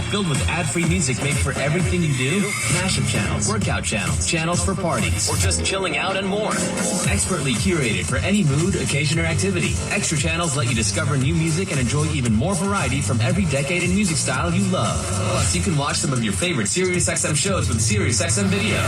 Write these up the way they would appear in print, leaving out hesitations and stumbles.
filled with ad-free music made for everything you do, mashup channels, workout channels, channels for parties, or just chilling out and more. Expertly curated for any mood, occasion, or activity. Extra channels let you discover new music and enjoy even more variety from every decade and music style you love. Plus, you can watch some of your favorite SiriusXM shows with SiriusXM Video.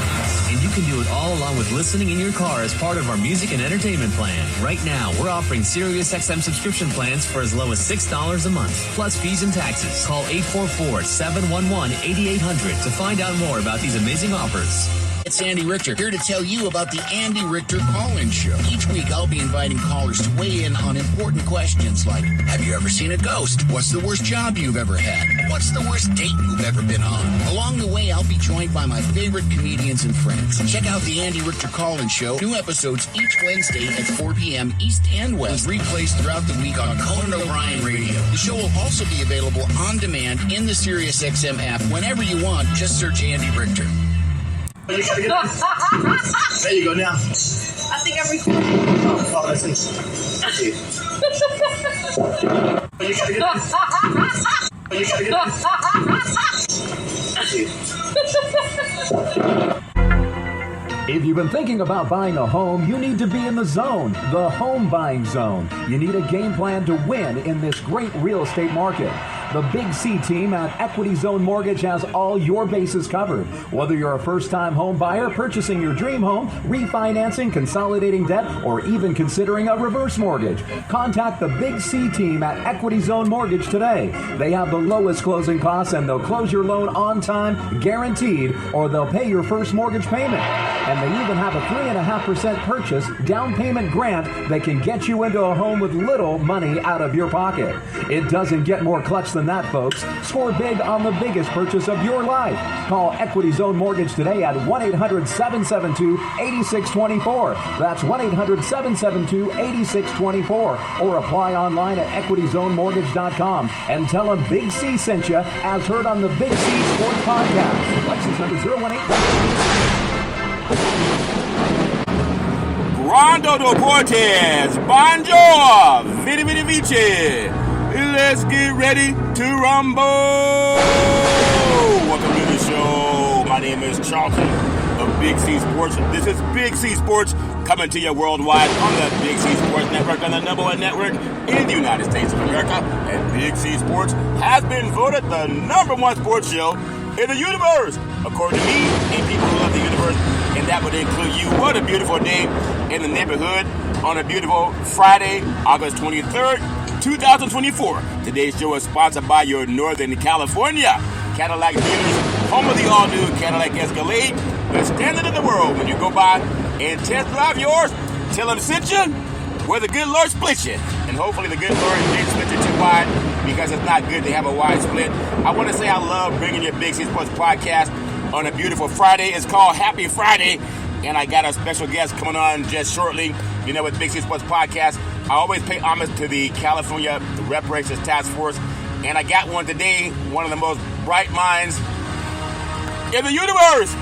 And you can do it all along with listening in your car as part of our music and entertainment plan. Right now, we're offering SiriusXM subscription plans for as low as $6 a month, plus fees and taxes. Call 844-711-8800 to find out more about these amazing offers. It's Andy Richter, here to tell you about the Andy Richter Call-In Show. Each week, I'll be inviting callers to weigh in on important questions like, have you ever seen a ghost? What's the worst job you've ever had? What's the worst date you've ever been on? Along the way, I'll be joined by my favorite comedians and friends. Check out the Andy Richter Call-In Show. New episodes each Wednesday at 4 p.m. East and West. Replays throughout the week on Conan O'Brien Radio. The show will also be available on demand in the SiriusXM app whenever you want. Just search Andy Richter. There you go now. I think I'm recording. Oh, let's see. If you've been thinking about buying a home, you need to be in the zone, the home buying zone. You need a game plan to win in this great real estate market. The Big C team at Equity Zone Mortgage has all your bases covered. Whether you're a first-time home buyer, purchasing your dream home, refinancing, consolidating debt, or even considering a reverse mortgage, contact the Big C team at Equity Zone Mortgage today. They have the lowest closing costs and they'll close your loan on time, guaranteed, or they'll pay your first mortgage payment. And they even have a 3.5% purchase down payment grant that can get you into a home with little money out of your pocket. It doesn't get more clutch than that, folks. Score big on the biggest purchase of your life. Call Equity Zone Mortgage today at 1-800-772-8624. That's 1-800-772-8624. Or apply online at equityzonemortgage.com and tell them Big C sent you as heard on the Big C Sports Podcast. License number 018. Rondo Deportes, Bonjour, Vidi Vidi Vici. Let's get ready to rumble. Welcome to the show. My name is Charlton of Big C Sports. This is Big C Sports coming to you worldwide on the Big C Sports Network, on the number one network in the United States of America. And Big C Sports has been voted the number one sports show in the universe, according to me and people who love the universe. And that would include you. What a beautiful day in the neighborhood on a beautiful Friday, August 23rd, 2024. Today's show is sponsored by your Northern California Cadillac dealers, home of the all-new Cadillac Escalade, the standard in the world. When you go by and test drive yours, tell them sent you where the good Lord split you. And hopefully the good Lord didn't split you too wide, because it's not good to have a wide split. I want to say I love bringing your Big C Sports podcast on a beautiful Friday. It's called Happy Friday, and I got a special guest coming on just shortly. You know, with Big C Sports Podcast, I always pay homage to the California Reparations Task Force, and I got one today, one of the most bright minds in the universe,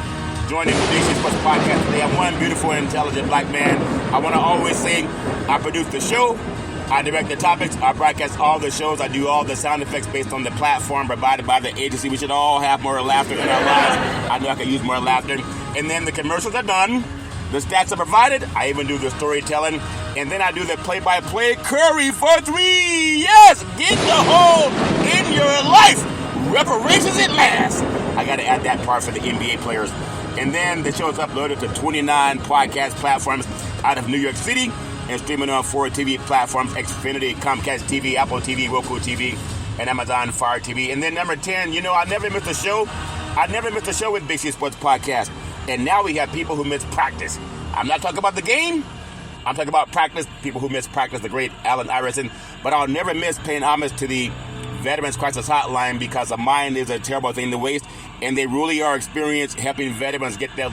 joining the Big C Sports Podcast today. I'm one beautiful, intelligent black man. I want to always say I produce the show, I direct the topics, I broadcast all the shows, I do all the sound effects based on the platform provided by the agency. We should all have more laughter in our lives. I know I could use more laughter. And then the commercials are done, the stats are provided, I even do the storytelling, and then I do the play-by-play. Curry for three! Yes! Get the hole in your life! Reparations at last! I gotta add that part for the NBA players. And then the show is uploaded to 29 podcast platforms out of New York City, and streaming on 4 TV platforms: Xfinity, Comcast TV, Apple TV, Roku TV, and Amazon Fire TV. And then number 10, you know, I never miss a show. I never miss a show with Big C Sports Podcast. And now we have people who miss practice. I'm not talking about the game. I'm talking about practice, people who miss practice, the great Allen Iverson. But I'll never miss paying homage to the Veterans Crisis Hotline, because a mind is a terrible thing to waste. And they really are experienced helping veterans get their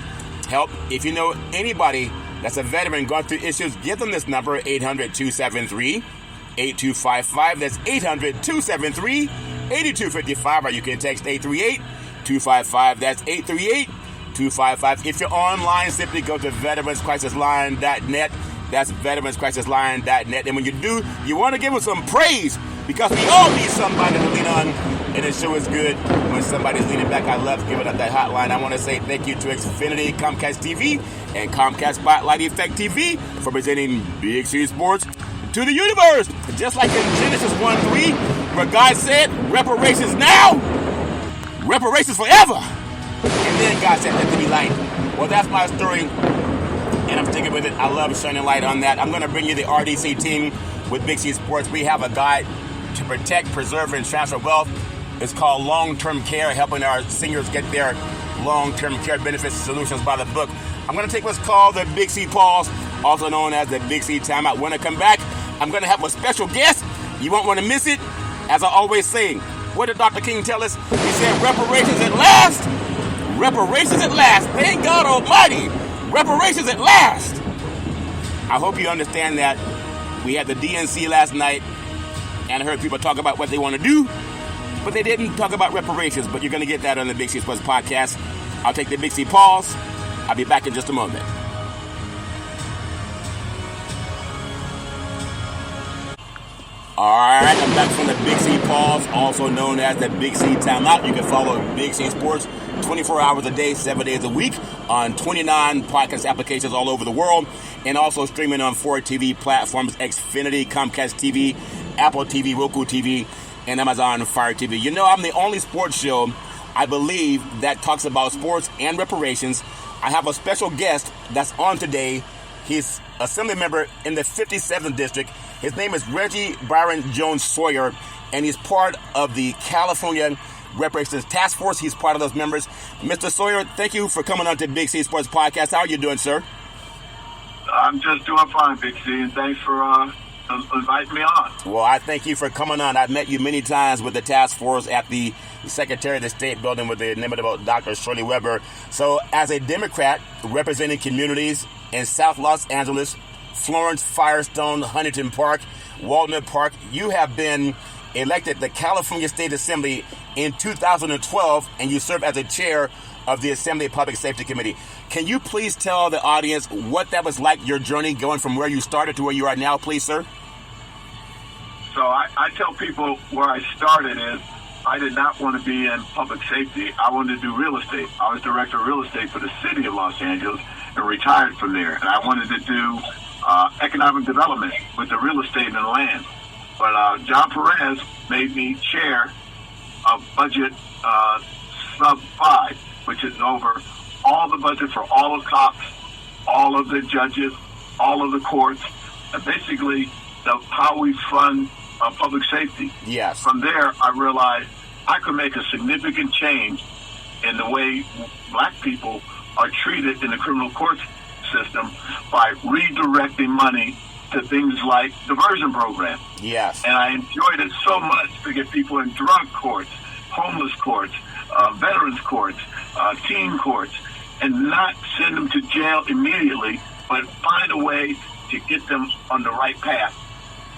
help. If you know anybody that's a veteran going through issues, give them this number, 800-273-8255. That's 800-273-8255. Or you can text 838-255. That's 838-255. If you're online, simply go to veteranscrisisline.net. That's veteranscrisisline.net. And when you do, you want to give them some praise, because we all need somebody to lean on and it sure is good when somebody's leaning back. I love giving up that hotline. I want to say thank you to Xfinity, Comcast TV, and Comcast Spotlight Effect TV for presenting Big C Sports to the universe. Just like in Genesis 1:3, where God said, reparations now, reparations forever. And then God said, let there be light. Well, that's my story, and I'm sticking with it. I love shining light on that. I'm going to bring you the RDC team with Big C Sports. We have a guide to protect, preserve, and transfer wealth. It's called Long-Term Care, helping our seniors get their long-term care benefits solutions by the book. I'm going to take what's called the Big C Pause, also known as the Big C Timeout. When I come back, I'm going to have a special guest. You won't want to miss it. As I always say, what did Dr. King tell us? He said, reparations at last. Reparations at last. Thank God Almighty. Reparations at last. I hope you understand that. We had the DNC last night, and I heard people talk about what they want to do, but they didn't talk about reparations. But you're going to get that on the Big C Sports podcast. I'll take the Big C pause. I'll be back in just a moment. All right, I'm back from the Big C pause, also known as the Big C Timeout. You can follow Big C Sports 24 hours a day, 7 days a week on 29 podcast applications all over the world, and also streaming on 4 TV platforms: Xfinity, Comcast TV, Apple TV, Roku TV, and Amazon Fire TV. You know, I'm the only sports show, I believe, that talks about sports and reparations. I have a special guest that's on today. He's assembly member in the 57th district. His name is Jones-Sawyer, and he's part of the California Reparations Task Force. He's part of those members. Mr. Sawyer, thank you for coming on to Big C Sports Podcast. How are you doing, sir? I'm just doing fine, Big C, and thanks for inviting me on. Well, I thank you for coming on. I've met you many times with the task force at the Secretary of the State building with the inimitable Dr. Shirley Weber. So as a Democrat representing communities in South Los Angeles, Florence, Firestone, Huntington Park, Walnut Park, you have been elected the California State Assembly in 2012, and you serve as the chair of the Assembly Public Safety Committee. Can you please tell the audience what that was like, your journey going from where you started to where you are now, please, sir? So I tell people where I started is I did not want to be in public safety. I wanted to do real estate. I was director of real estate for the city of Los Angeles and retired from there. And I wanted to do economic development with the real estate and the land. But John Perez made me chair of budget sub 5, which is over all the budget for all the cops, all of the judges, all of the courts, and basically how we fund public safety. Yes. From there, I realized I could make a significant change in the way black people are treated in the criminal court system by redirecting money to things like diversion programs. Yes. And I enjoyed it so much to get people in drug courts, homeless courts, veterans courts, teen courts, and not send them to jail immediately, but find a way to get them on the right path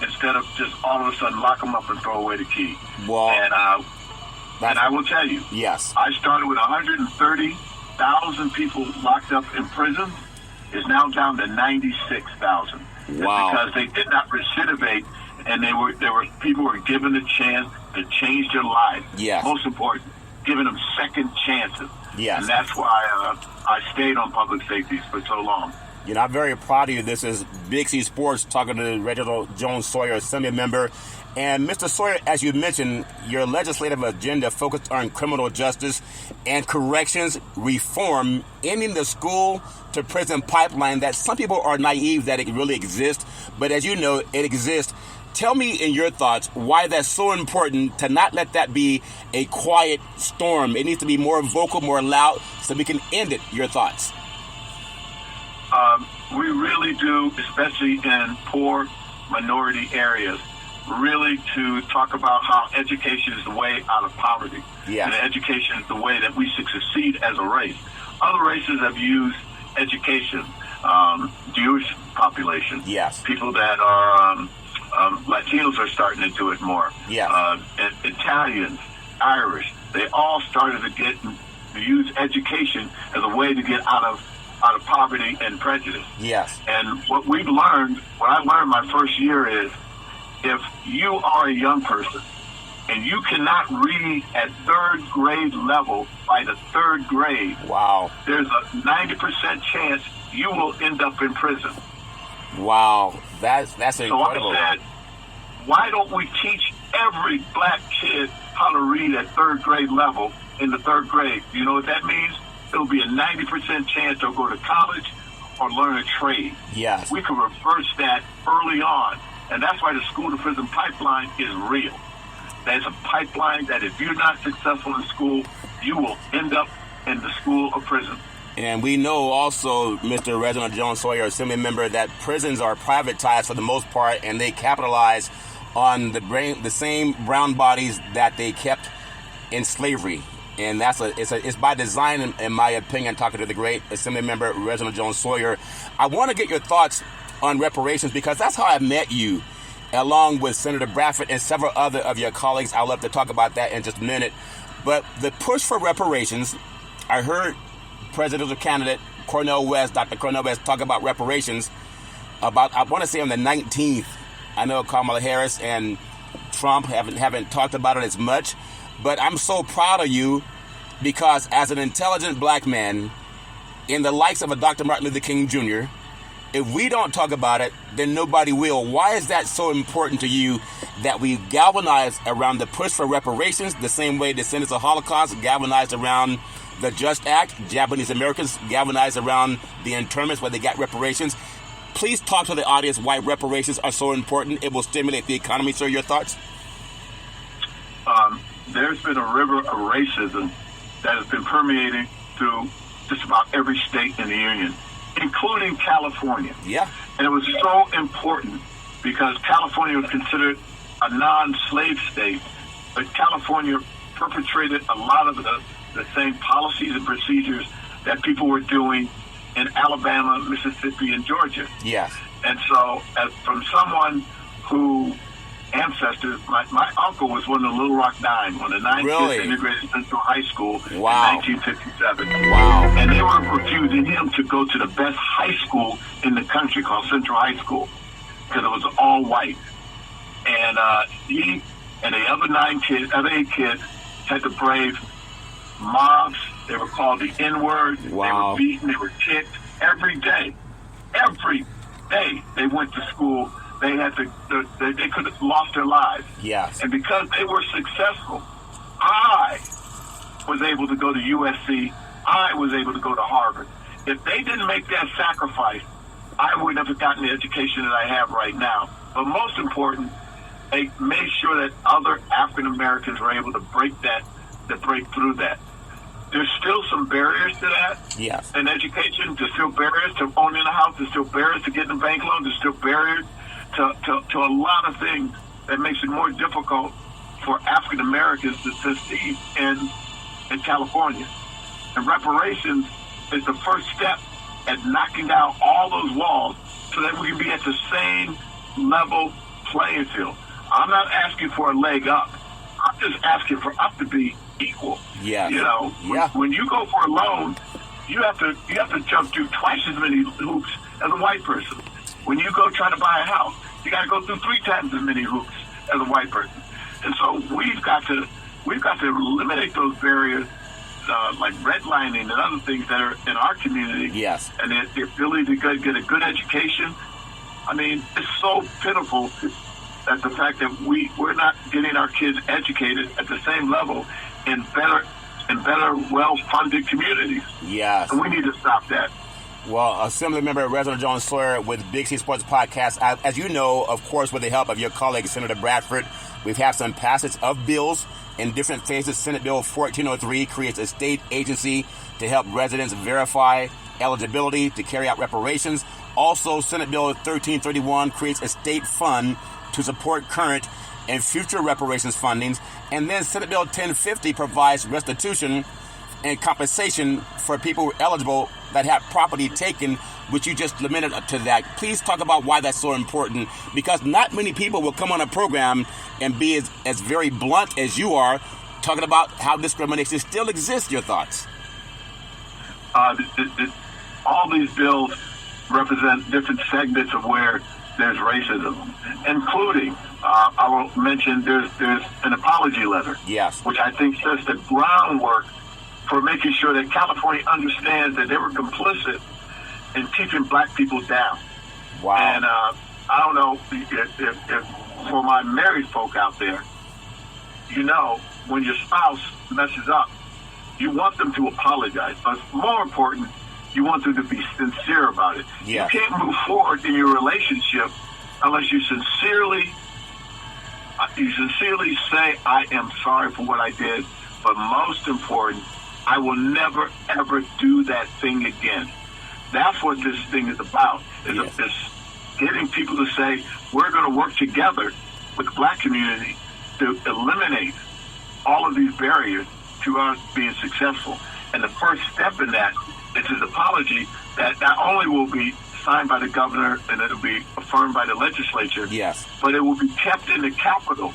instead of just all of a sudden lock them up and throw away the key. Well, and I will tell you, yes, I started with 130,000 people locked up in prison. Is now down to 96,000. Wow. Because they did not recidivate, and people were given a chance to change their lives. Yes. Most important, giving them second chances. Yes. And that's why I stayed on public safety for so long. You know, I'm very proud of you. This is Big C Sports talking to Reginold Jones-Sawyer, Assembly member. And Mr. Sawyer, as you mentioned, your legislative agenda focused on criminal justice and corrections reform, ending the school to prison pipeline that some people are naive that it really exists. But as you know, it exists. Tell me in your thoughts why that's so important to not let that be a quiet storm. It needs to be more vocal, more loud, so we can end it. Your thoughts? We really do, especially in poor minority areas, really to talk about how education is the way out of poverty. Yes. And education is the way that we should succeed as a race. Other races have used education, Jewish population. Yes. People that are Latinos are starting to do it more. Yes. And Italians, Irish, they all started to use education as a way to get out of poverty and prejudice. Yes. And what I learned my first year is, if you are a young person and you cannot read at third grade level by the third grade, wow, there's a 90% chance you will end up in prison. Wow, that's incredible. So I said, why don't we teach every black kid how to read at third grade level in the third grade? You know what that means? It'll be a 90% chance they'll go to college or learn a trade. Yes. We can reverse that early on. And that's why the school to prison pipeline is real. There's a pipeline that if you're not successful in school, you will end up in the school or prison. And we know also, Mr. Reginold Jones-Sawyer, Assembly member, that prisons are privatized for the most part, and they capitalize on the same brown bodies that they kept in slavery. And it's by design, in my opinion, talking to the great Assembly member, Reginold Jones-Sawyer. I want to get your thoughts on reparations, because that's how I met you, along with Senator Bradford and several other of your colleagues. I'd love to talk about that in just a minute. But the push for reparations, I heard presidential candidate Dr. Cornel West, talk about reparations about, I want to say on the 19th. I know Kamala Harris and Trump haven't talked about it as much, but I'm so proud of you, because as an intelligent black man in the likes of a Dr. Martin Luther King Jr., if we don't talk about it, then nobody will. Why is that so important to you, that we galvanize around the push for reparations, the same way descendants of the Holocaust galvanized around the Just Act, Japanese Americans galvanized around the internments where they got reparations? Please talk to the audience why reparations are so important. It will stimulate the economy. Sir, your thoughts? There's been a river of racism that has been permeating through just about every state in the Union, including California. Yeah. And it was so important because California was considered a non-slave state, but California perpetrated a lot of the same policies and procedures that people were doing in Alabama, Mississippi, and Georgia. Yes. And so, from someone who ancestors, my uncle was one of the Little Rock Nine, one of the 9 Really? kids integrated Central High School Wow. in 1957. Wow. And they were refusing him to go to the best high school in the country called Central High School because it was all white. And he and the other 8 kids had to brave mobs. They were called the N-word. Wow. They were beaten. They were kicked every day. Every day they went to school. They had to. They could have lost their lives. Yes. And because they were successful, I was able to go to USC. I was able to go to Harvard. If they didn't make that sacrifice, I wouldn't have gotten the education that I have right now. But most important, they made sure that other African Americans were able to break through that. There's still some barriers to that. Yes. In education, there's still barriers to owning a house. There's still barriers to getting a bank loan. There's still barriers to a lot of things that makes it more difficult for African Americans to succeed in California. And reparations is the first step at knocking down all those walls so that we can be at the same level playing field. I'm not asking for a leg up. I'm just asking for us to be equal. Yeah. You know, when you go for a loan, you have to jump through twice as many hoops as a white person. When you go try to buy a house, you got to go through 3 times as many hoops as a white person. And so we've got to eliminate those barriers, like redlining and other things that are in our community. Yes. And the ability to get a good education. I mean, it's so pitiful that the fact that we're not getting our kids educated at the same level in better, well-funded communities. Yes. And we need to stop that. Well, Assembly Member Reginold Jones-Sawyer with Big C Sports Podcast. As you know, of course, with the help of your colleague, Senator Bradford, we've had some passage of bills in different phases. Senate Bill 1403 creates a state agency to help residents verify eligibility to carry out reparations. Also, Senate Bill 1331 creates a state fund to support current and future reparations fundings. And then Senate Bill 1050 provides restitution and compensation for people who are eligible that have property taken, which you just limited to that. Please talk about why that's so important, because not many people will come on a program and be as very blunt as you are, talking about how discrimination still exists. Your thoughts? All these bills represent different segments of where there's racism, including I will mention there's an apology letter. Yes. Which I think sets the groundwork for making sure that California understands that they were complicit in keeping black people down. Wow. And I don't know if for my married folk out there, when your spouse messes up, you want them to apologize. But more important, you want them to be sincere about it. Yes. You can't move forward in your relationship unless you sincerely say, I am sorry for what I did, but most important, I will never, ever do that thing again. That's what this thing is about, is getting people to say, we're going to work together with the black community to eliminate all of these barriers to us being successful. And the first step in that is his apology that not only will be signed by the governor and it'll be affirmed by the legislature, but it will be kept in the Capitol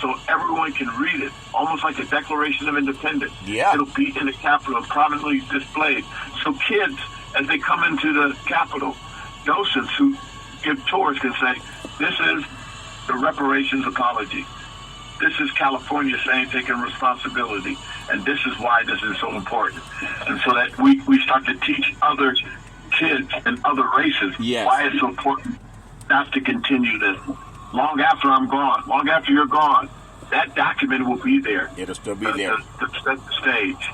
so everyone can read it, almost like a Declaration of Independence. It'll be in the Capitol, prominently displayed. So kids, as they come into the Capitol, docents who give tours can say, this is the reparations apology. This is California saying, taking responsibility, and this is why this is so important. And so that we start to teach other kids and other races why it's so important not to continue this. Long after I'm gone, long after you're gone, that document will be there. It'll still be there. To set the stage.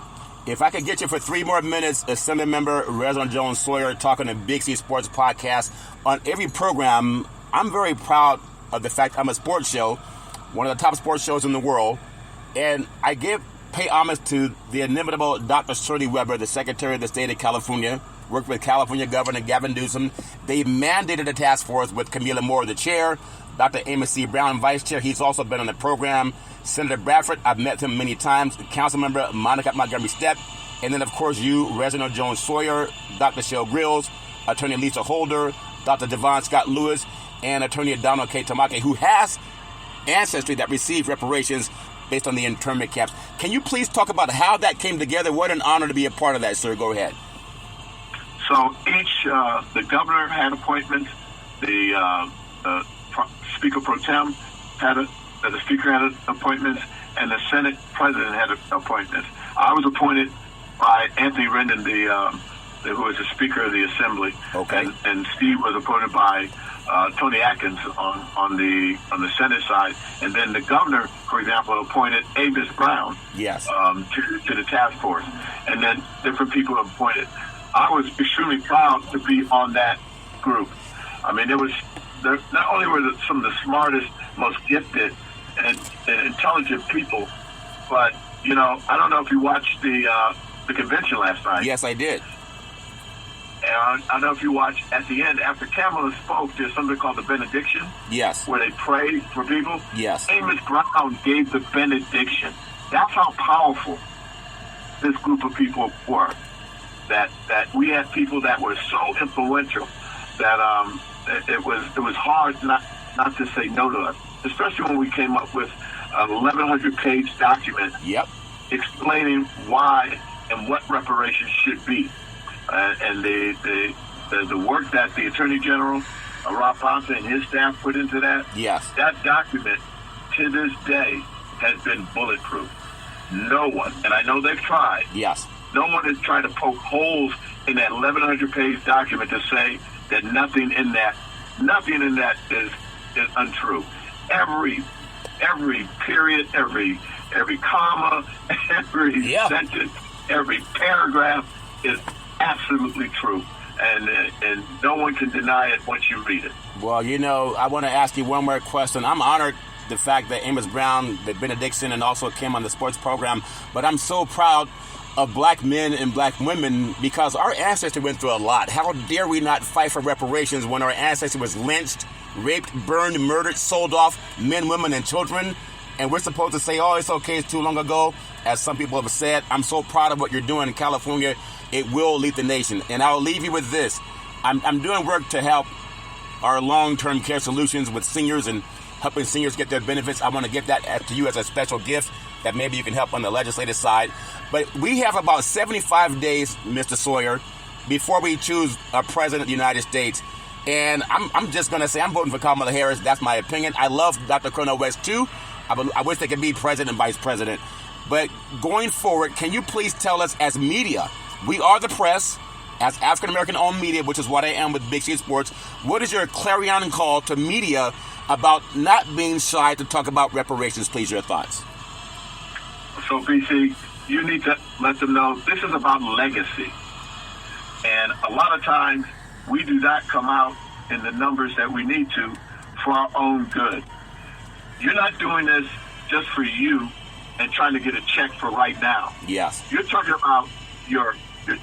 If I could get you for 3 more minutes, Assembly Member Reginold Jones-Sawyer talking to Big C Sports Podcast. On every program, I'm very proud of the fact I'm a sports show, one of the top sports shows in the world, and I pay homage to the inimitable Dr. Shirley Weber, the Secretary of the State of California, worked with California Governor Gavin Newsom. They mandated a task force with Camila Moore, the chair, Dr. Amos C. Brown, vice chair. He's also been on the program. Senator Bradford, I've met him many times. Councilmember Monica Montgomery Stepp. And then, of course, you, Reginold Jones-Sawyer, Dr. Shell Grills, Attorney Lisa Holder, Dr. Devon Scott Lewis, and Attorney Donald K. Tamake, who has ancestry that received reparations based on the internment camps. Can you please talk about how that came together? What an honor to be a part of that, sir. Go ahead. So the governor had appointments, the Speaker Pro Tem the Speaker had appointments, and the Senate President had appointments. I was appointed by Anthony Rendon, who is the Speaker of the Assembly, and Steve was appointed by Tony Atkins on the Senate side, and then the governor, for example, appointed Avis Brown to the task force, and then different people appointed. I was extremely proud to be on that group. I mean, not only were some of the smartest, most gifted, and intelligent people, but I don't know if you watched the convention last night. Yes, I did. And I don't know if you watched at the end, after Kamala spoke, there's something called the benediction. Yes. Where they pray for people. Yes. Amos Brown gave the benediction. That's how powerful this group of people were. That we had people that were so influential that it was hard not to say no to us, especially when we came up with an 1,100-page document explaining why and what reparations should be. And the work that the Attorney General, Rob Ponce, and his staff put into that, that document to this day has been bulletproof. No one, and I know they've tried, no one has tried to poke holes in that 1,100-page document to say that nothing in that is untrue. Every period, every comma, every sentence, every paragraph is absolutely true, and no one can deny it once you read it. Well, I want to ask you one more question. I'm honored the fact that Amos Brown, the benediction, and also came on the sports program, but I'm so proud of black men and black women because our ancestors went through a lot. How dare we not fight for reparations when our ancestors was lynched, raped, burned, murdered, sold off, men, women, and children, and we're supposed to say, oh, it's okay, it's too long ago, as some people have said. I'm so proud of what you're doing in California. It will lead the nation. And I'll leave you with this. I'm doing work to help our long-term care solutions with seniors and helping seniors get their benefits. I want to give that to you as a special gift that maybe you can help on the legislative side. But we have about 75 days, Mr. Sawyer, before we choose a president of the United States. And I'm just going to say I'm voting for Kamala Harris. That's my opinion. I love Dr. Cornel West, too. I wish they could be president and vice president. But going forward, can you please tell us as media, we are the press, as African-American owned media, which is what I am with Big C Sports, what is your clarion call to media about not being shy to talk about reparations? Please, your thoughts. So, BC, you need to let them know this is about legacy. And a lot of times we do not come out in the numbers that we need to for our own good. You're not doing this just for you and trying to get a check for right now. Yes. You're talking about your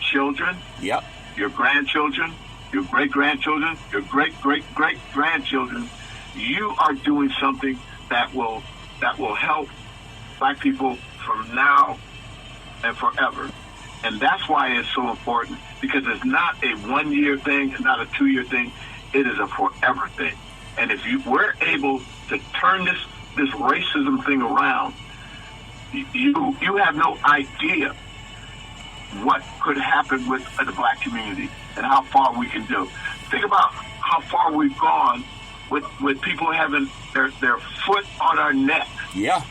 children, yep, your grandchildren, your great-grandchildren, your great-great-great-grandchildren. You are doing something that will help black people from now and forever. And that's why it's so important, because it's not a one-year thing, it's not a two-year thing, it is a forever thing. And if we're able to turn this racism thing around, you have no idea what could happen with the black community and how far we can do. Think about how far we've gone with people having their foot on our neck. Yeah.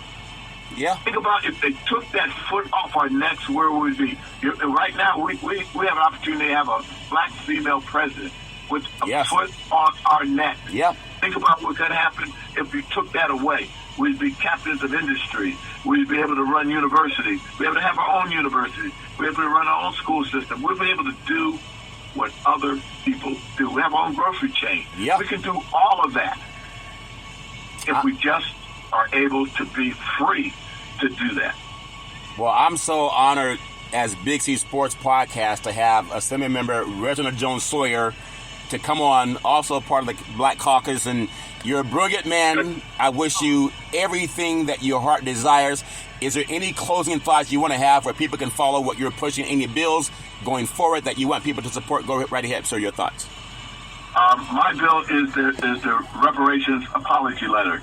Yeah. Think about if they took that foot off our necks, where would we be? Right now, we have an opportunity to have a black female president with a foot on our neck. Yeah. Think about what could happen if we took that away. We'd be captains of industry. We'd be able to run universities. We'd be able to have our own universities. We'd be able to run our own school system. We'd be able to do what other people do. We have our own grocery chain. Yeah. We can do all of that if we just are able to be free to do that. Well, I'm so honored as Big C Sports Podcast to have Assembly Member Reginold Jones-Sawyer to come on, also part of the Black Caucus, and you're a brilliant man. I wish you everything that your heart desires. Is there any closing thoughts you want to have where people can follow what you're pushing, any bills going forward that you want people to support? Go right ahead, sir, your thoughts. My bill is the reparations apology letter.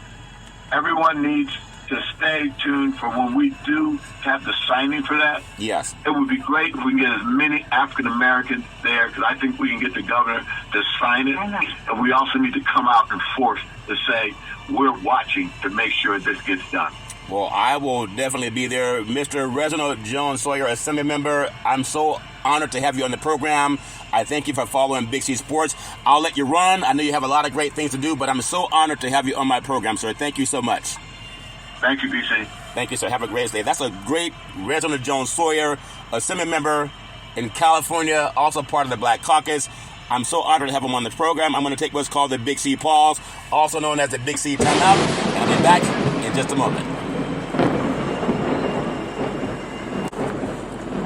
Everyone needs to stay tuned for when we do have the signing for that. Yes. It would be great if we can get as many African Americans there, because I think we can get the governor to sign it. And we also need to come out and force to say, we're watching to make sure this gets done. Well, I will definitely be there. Mr. Reginold Jones-Sawyer, Assembly Member, I'm so honored to have you on the program. I thank you for following Big C Sports. I'll let you run. I know you have a lot of great things to do, but I'm so honored to have you on my program, sir. Thank you so much. Thank you, BC. Thank you, sir. Have a great day. That's a great Reginold Jones-Sawyer, Assembly Member in California, also part of the Black Caucus. I'm so honored to have him on the program. I'm going to take what's called the Big C Pause, also known as the Big C Timeout, and I'll be back in just a moment.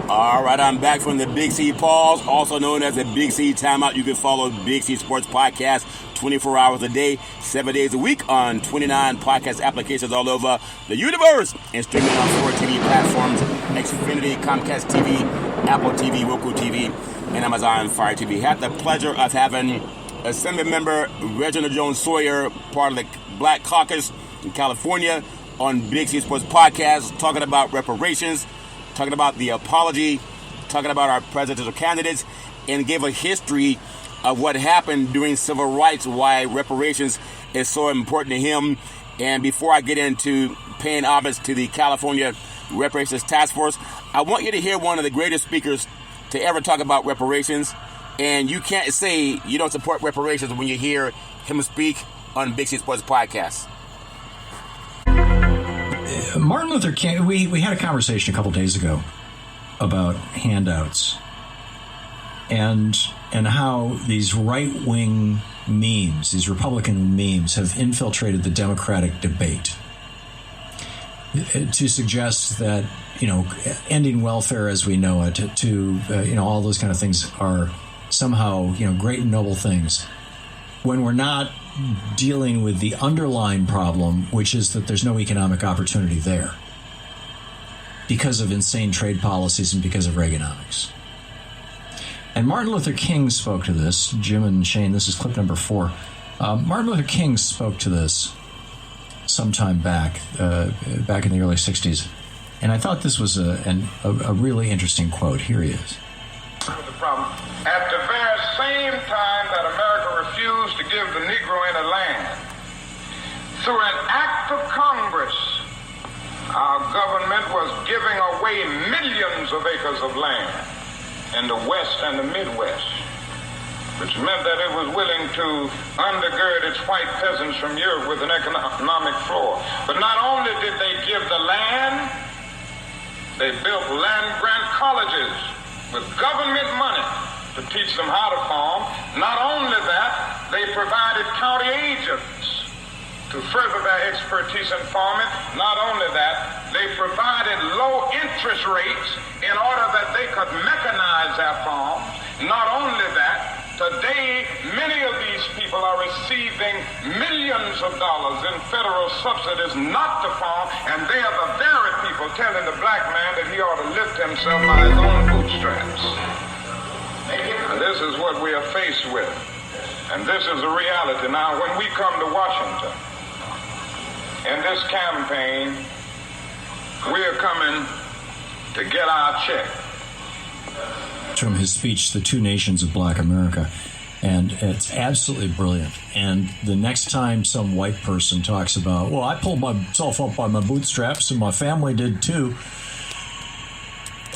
All right, I'm back from the Big C Pause, also known as the Big C Timeout. You can follow Big C Sports Podcast 24 hours a day, 7 days a week on 29 podcast applications all over the universe and streaming on 4 TV platforms, Xfinity, Comcast TV, Apple TV, Roku TV, and Amazon Fire TV. Had the pleasure of having Assembly Member Reginold Jones-Sawyer, part of the Black Caucus in California, on Big C Sports Podcast, talking about reparations, talking about the apology, talking about our presidential candidates, and gave a history of what happened during civil rights, why reparations is so important to him. And before I get into paying homage to the California Reparations Task Force, I want you to hear one of the greatest speakers to ever talk about reparations. And you can't say you don't support reparations when you hear him speak on Big C Sports Podcast. Martin Luther King, we had a conversation a couple days ago about handouts and how these right-wing memes, these Republican memes, have infiltrated the Democratic debate to suggest that, ending welfare as we know it, all those kind of things are somehow, great and noble things, when we're not dealing with the underlying problem, which is that there's no economic opportunity there because of insane trade policies and because of Reaganomics. And Martin Luther King spoke to this. Jim and Shane, this is clip number 4. Martin Luther King spoke to this sometime back in the early 60s. And I thought this was a really interesting quote. Here he is. The problem. At the very same time that America refused to give the Negro any land. Through an act of Congress, our government was giving away millions of acres of land in the West and the Midwest, which meant that it was willing to undergird its white peasants from Europe with an economic floor. But not only did they give the land, they built land-grant colleges with government money to teach them how to farm. Not only that, they provided county agents to further their expertise in farming. Not only that, they provided low interest rates in order that they could mechanize their farms. Not only that, today, many of these people are receiving millions of dollars in federal subsidies not to farm, and they are the very people telling the black man that he ought to lift himself by his own bootstraps. And this is what we are faced with, and this is the reality. Now, when we come to Washington, in this campaign, we are coming to get our check. From his speech, The Two Nations of Black America, and it's absolutely brilliant. And the next time some white person talks about, well, I pulled myself up by my bootstraps and my family did too,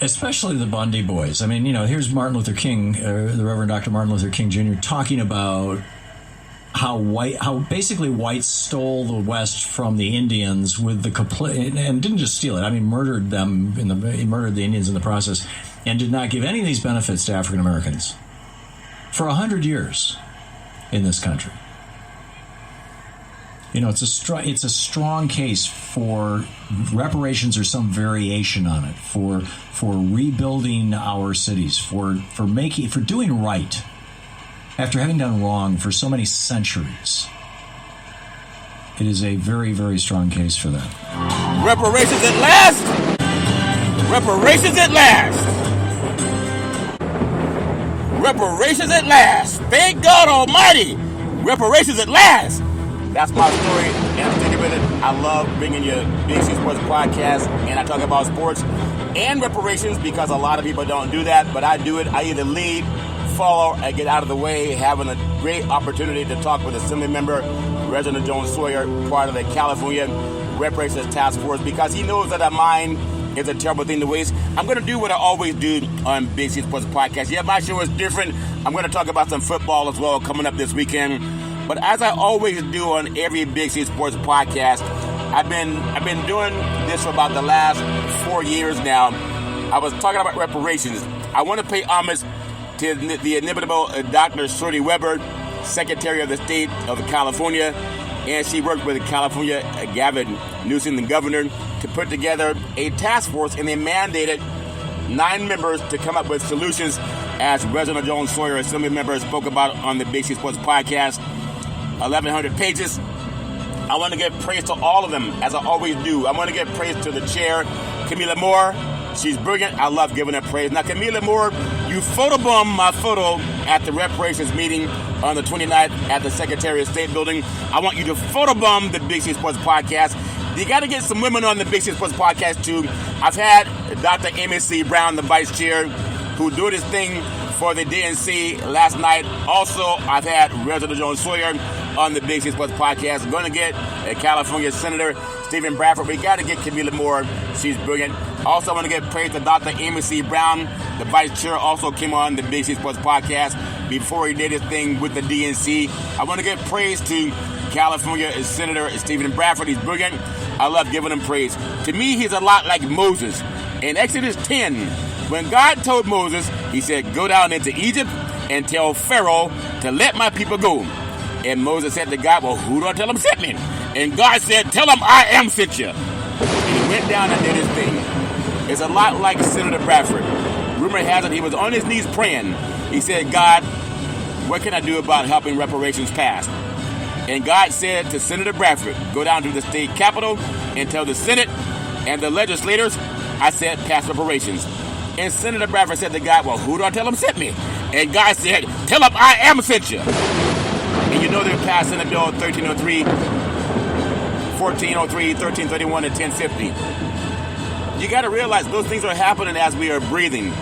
especially the Bundy boys. I mean, you know, here's Martin Luther King, the Reverend Dr. Martin Luther King Jr. talking about how basically whites stole the West from the Indians with the and didn't just steal it. I mean, murdered them he murdered the Indians in the process, and did not give any of these benefits to African Americans for 100 years in this country. You know, it's a strong case for reparations or some variation on it, for rebuilding our cities, for doing right after having done wrong for so many centuries. It is a very, very strong case for that. Reparations at last! Reparations at last! Reparations at last! Thank God Almighty! Reparations at last! That's my story, and I'm sticking with it. I love bringing you Big C Sports Podcast, and I talk about sports and reparations because a lot of people don't do that, but I do it. I either lead, follow, and get out of the way, having a great opportunity to talk with Assembly Member Reginold Jones-Sawyer, part of the California Reparations Task Force, because he knows that a mind is a terrible thing to waste. I'm going to do what I always do on Big C Sports Podcast. Yeah, my show is different. I'm going to talk about some football as well coming up this weekend. But as I always do on every Big C Sports Podcast, I've been doing this for about the last 4 years now. I was talking about reparations. I want to pay homage to the inimitable Dr. Shirley Weber, Secretary of the State of California, and she worked with California Gavin Newsom, the governor, to put together a task force, and they mandated 9 members to come up with solutions, as Reginold Jones-Sawyer, Assembly member, spoke about on the Big C Sports Podcast. 1,100 pages. I want to give praise to all of them, as I always do. I want to give praise to the chair, Camila Moore. She's brilliant. I love giving her praise. Now, Camila Moore, you photobombed my photo at the Reparations meeting on the 29th at the Secretary of State building. I want you to photobomb the Big C Sports Podcast. You got to get some women on the Big C Sports Podcast, too. I've had Dr. Amy C. Brown, the vice chair, who did his thing for the DNC last night. Also, I've had Reginold Jones-Sawyer on the Big C Sports Podcast. I'm going to get a California Senator, Stephen Bradford. We got to get Camila Moore. She's brilliant. Also, I want to give praise to Dr. Amy C. Brown. The vice chair also came on the Big C Sports Podcast before he did his thing with the DNC. I want to give praise to California Senator Stephen Bradford. He's brilliant. I love giving him praise. To me, he's a lot like Moses. In Exodus 10, when God told Moses, he said, go down into Egypt and tell Pharaoh to let my people go. And Moses said to God, well, who do I tell him sent me? And God said, tell him I am sent you. And he went down and did his thing. It's a lot like Senator Bradford. Rumor has it he was on his knees praying. He said, God, what can I do about helping reparations pass? And God said to Senator Bradford, go down to the state capitol and tell the Senate and the legislators, I said pass reparations. And Senator Bradford said to God, well, who do I tell him sent me? And God said, tell him I am sent you. And you know they're passed Senate Bill 1303, 1403, 1331, and 1050. You got to realize those things are happening as we are breathing.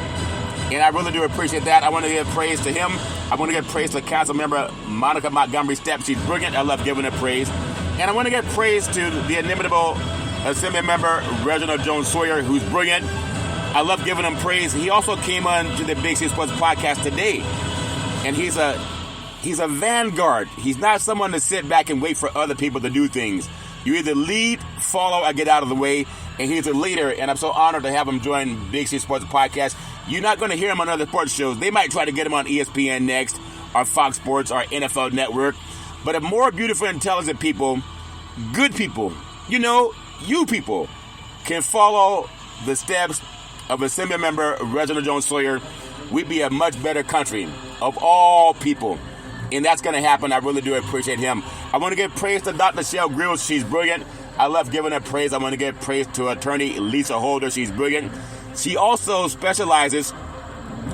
And I really do appreciate that. I want to give praise to him. I want to give praise to Council Member Monica Montgomery Stepp. She's brilliant. I love giving her praise. And I want to give praise to the inimitable Assembly Member Reginold Jones-Sawyer, who's brilliant. I love giving him praise. He also came on to the Big C Sports podcast today. And he's a vanguard. He's not someone to sit back and wait for other people to do things. You either lead, follow, or get out of the way. And he's a leader, and I'm so honored to have him join Big C Sports Podcast. You're not going to hear him on other sports shows. They might try to get him on ESPN next, or Fox Sports, or NFL Network. But if more beautiful, intelligent people, good people, you people, can follow the steps of Assembly Member Reginold Jones-Sawyer, we'd be a much better country of all people. And that's going to happen. I really do appreciate him. I want to give praise to Dr. Shell Grills. She's brilliant. I love giving her praise. I want to give praise to Attorney Lisa Holder. She's brilliant. She also specializes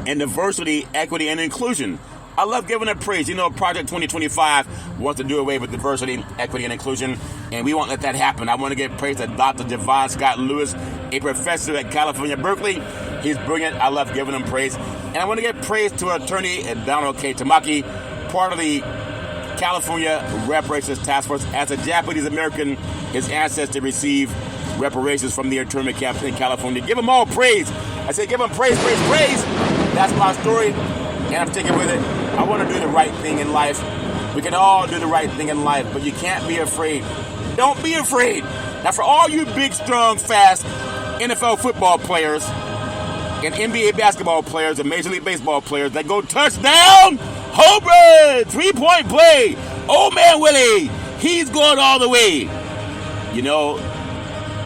in diversity, equity, and inclusion. I love giving her praise. Project 2025 wants to do away with diversity, equity, and inclusion, and we won't let that happen. I want to give praise to Dr. Javon Scott Lewis, a professor at California, Berkeley. He's brilliant. I love giving him praise. And I want to give praise to Attorney Donald K. Tamaki, part of the California Reparations Task Force. As a Japanese American, his ancestors received reparations from the internment camps in California. Give them all praise. I say give them praise, praise, praise. That's my story, and I'm sticking with it. I want to do the right thing in life. We can all do the right thing in life, but you can't be afraid. Don't be afraid. Now, for all you big, strong, fast NFL football players and NBA basketball players and Major League Baseball players that go touchdown, home run, 3-point play, old man Willie, he's going all the way.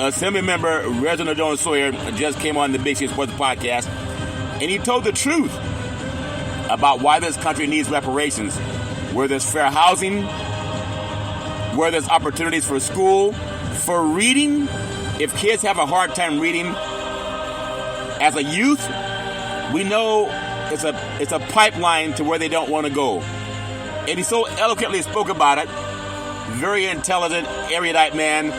Assembly Member Reginold Jones-Sawyer just came on the Big C Sports Podcast, and he told the truth about why this country needs reparations, where there's fair housing, where there's opportunities for school, for reading. If kids have a hard time reading as a youth, we know it's a pipeline to where they don't want to go. And he so eloquently spoke about it. Very intelligent, erudite man.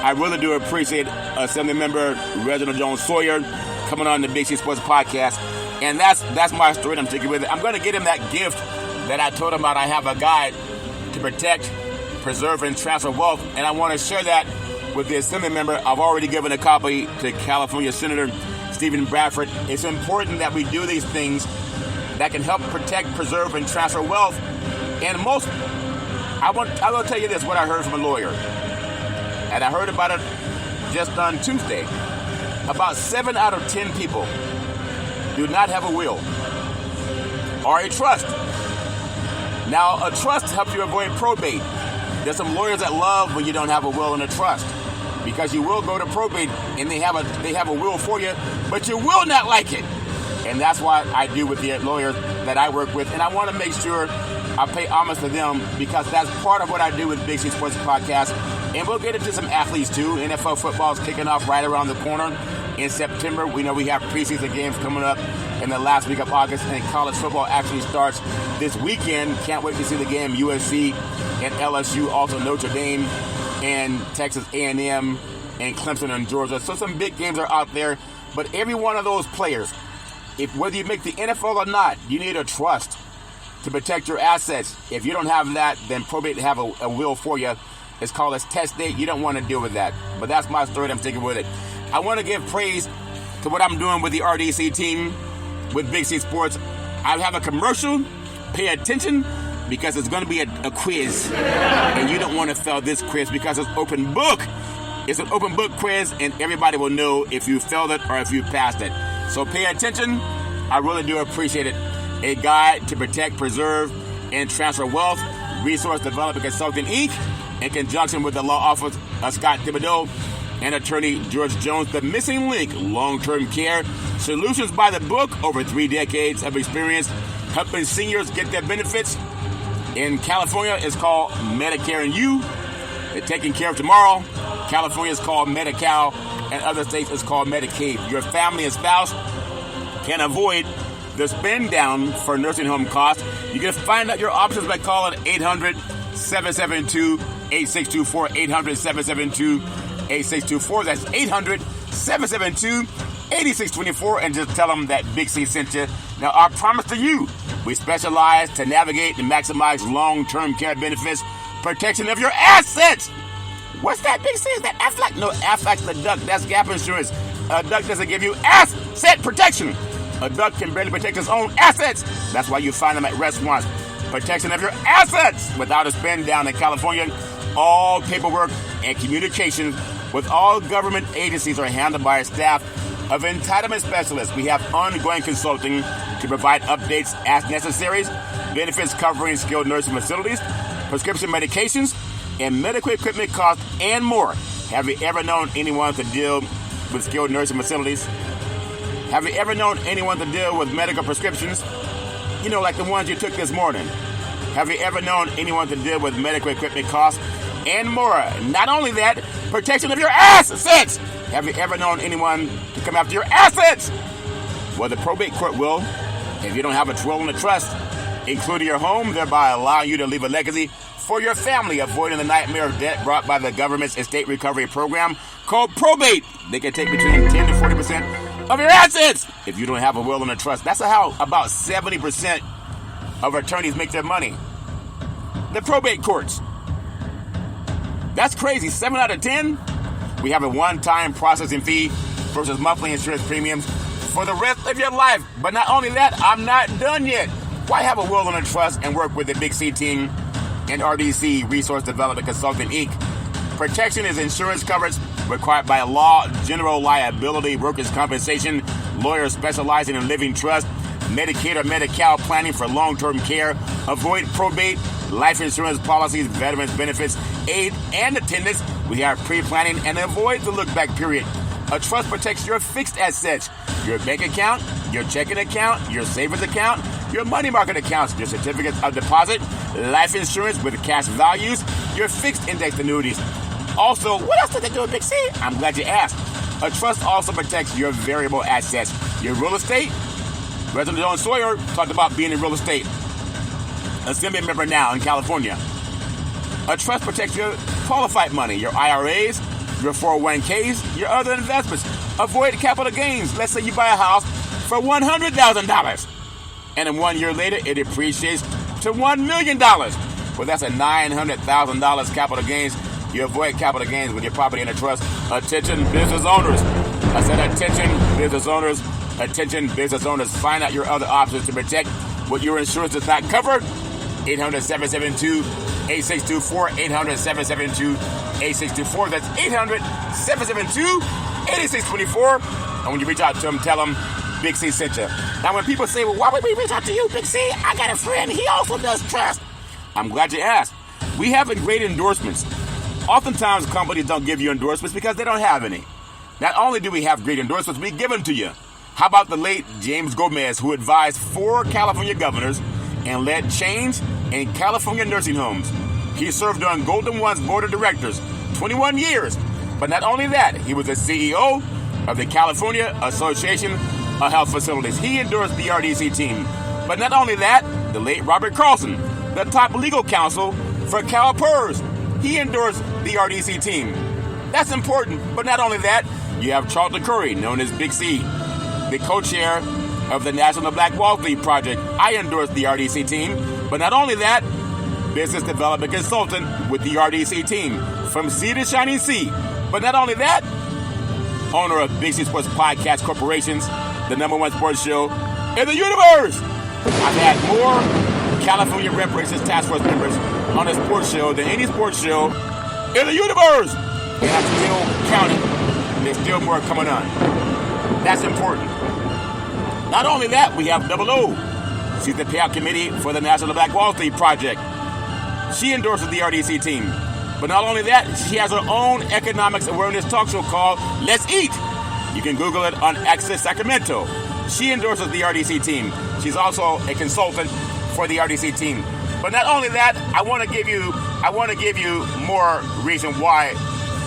I really do appreciate Assembly Member Reginold Jones-Sawyer coming on the Big C Sports Podcast. And that's my story. I'm sticking with it. I'm going to get him that gift that I told him about. I have a guide to protect, preserve, and transfer wealth. And I want to share that with the Assembly Member. I've already given a copy to California Senator Stephen Bradford. It's important that we do these things that can help protect, preserve, and transfer wealth. And I will tell you this, what I heard from a lawyer. And I heard about it just on Tuesday. About 7 out of 10 people do not have a will or a trust. Now, a trust helps you avoid probate. There's some lawyers that love when you don't have a will and a trust, because you will go to probate and they have a will for you, but you will not like it. And that's why I do with the lawyers that I work with. And I want to make sure I pay homage to them, because that's part of what I do with Big C Sports Podcast. And we'll get into some athletes too. NFL football is kicking off right around the corner in September. We know we have preseason games coming up in the last week of August, and college football actually starts this weekend. Can't wait to see the game. USC and LSU, also Notre Dame and Texas A&M and Clemson and Georgia. So some big games are out there. But every one of those players, whether you make the NFL or not, you need a trust to protect your assets. If you don't have that, then probate to have a will for you. It's called a test date. You don't want to deal with that. But that's my story. I'm sticking with it. I want to give praise to what I'm doing with the RDC team, with Big C Sports. I have a commercial. Pay attention, because it's going to be a quiz. And you don't want to fail this quiz, because it's open book. It's an open book quiz, and everybody will know if you failed it or if you passed it. So pay attention. I really do appreciate it. A guide to protect, preserve, and transfer wealth. Resource Development Consulting, Inc., in conjunction with the law office of Scott Thibodeau and attorney George Jones. The Missing Link, long-term care. Solutions by the book, over 3 decades of experience helping seniors get their benefits. In California, it's called Medicare and You. They're taking care of tomorrow. California is called Medi-Cal, and other states is called Medicaid. Your family and spouse can avoid the spend down for nursing home costs. You can find out your options by calling 800-772-8624, 800-772-8624. That's 800-772-8624. 8624 and just tell them that Big C sent you. Now, our promise to you, we specialize to navigate and maximize long-term care benefits, protection of your assets. What's that, Big C? Is that Aflac? No, Aflac's the duck. That's gap insurance. A duck doesn't give you asset protection. A duck can barely protect its own assets. That's why you find them at restaurants. Protection of your assets without a spend down in California. All paperwork and communication with all government agencies are handled by a staff of entitlement specialists. We have ongoing consulting to provide updates as necessary, benefits covering skilled nursing facilities, prescription medications, and medical equipment costs, and more. Have you ever known anyone to deal with skilled nursing facilities? Have you ever known anyone to deal with medical prescriptions? You know, like the ones you took this morning. Have you ever known anyone to deal with medical equipment costs, and more? Not only that, protection of your assets. Have you ever known anyone to come after your assets? Well, the probate court will, if you don't have a will and a trust, including your home, thereby allowing you to leave a legacy for your family, avoiding the nightmare of debt brought by the government's estate recovery program called probate. They can take between 10 to 40% of your assets if you don't have a will and a trust. That's how about 70% of attorneys make their money. The probate courts. That's crazy. 7 out of 10. We have a one-time processing fee versus monthly insurance premiums for the rest of your life. But not only that, I'm not done yet. Why have a will and a trust and work with the Big C team and RDC Resource Development Consultant, Inc.? Protection is insurance coverage required by law, general liability, workers' compensation, lawyers specializing in living trust, Medicaid or Medi-Cal planning for long-term care, avoid probate, life insurance policies, veterans benefits, aid, and attendance. We have pre-planning and avoid the look-back period. A trust protects your fixed assets, your bank account, your checking account, your savings account, your money market accounts, your certificates of deposit, life insurance with cash values, your fixed index annuities. Also, what else did they do with Big C? I'm glad you asked. A trust also protects your variable assets, your real estate. Reginold Jones-Sawyer talked about being in real estate. Assembly member now in California. A trust protects your qualified money, your IRAs, your 401ks, your other investments. Avoid capital gains. Let's say you buy a house for $100,000. And then 1 year later, it appreciates to $1 million. Well, that's a $900,000 capital gains. You avoid capital gains with your property in a trust. Attention, business owners. I said attention, business owners. Attention, business owners. Find out your other options to protect what your insurance does not cover. 800-772-8624. 800-772-8624. That's 800-772-8624. And when you reach out to them, tell them Big C sent you. Now, when people say, well, why would we reach out to you, Big C? I got a friend. He also does trust. I'm glad you asked. We have great endorsements. Oftentimes, companies don't give you endorsements because they don't have any. Not only do we have great endorsements, we give them to you. How about the late James Gomez, who advised 4 California governors and led change in California nursing homes? He served on Golden One's board of directors 21 years. But not only that, he was the CEO of the California Association of Health Facilities. He endorsed the RDC team. But not only that, the late Robert Carlson, the top legal counsel for CalPERS, he endorsed the RDC team. That's important. But not only that, you have Charlton Curry, known as Big C, the co-chair of the National Black Wall Street Project. I endorsed the RDC team. But not only that, business development consultant with the RDC team from sea to shining sea. But not only that, owner of Big C Sports Podcast Corporations, the #1 sports show in the universe. I've had more California Reparations Task Force members on a sports show than any sports show in the universe. And I'm still counting. There's still more coming on. That's important. Not only that, we have Double O. She's the payout committee for the National Black Wall Street Project. She endorses the RDC team. But not only that, she has her own economics awareness talk show called Let's Eat. You can Google it on Access Sacramento. She endorses the RDC team. She's also a consultant for the RDC team. But not only that, I want to give you more reason why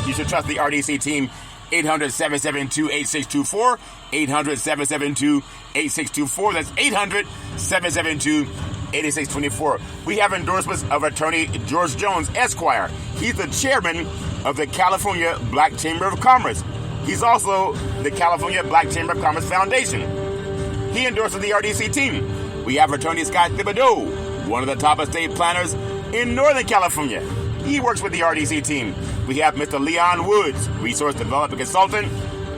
you should trust the RDC team. 800-772-8624. 800-772-8624. That's 800-772-8624. We have endorsements of attorney George Jones, Esquire. He's the chairman of the California Black Chamber of Commerce. He's also the California Black Chamber of Commerce Foundation. He endorses the RDC team. We have Attorney Scott Thibodeau, one of the top estate planners in Northern California. He works with the RDC team. We have Mr. Leon Woods, resource development consultant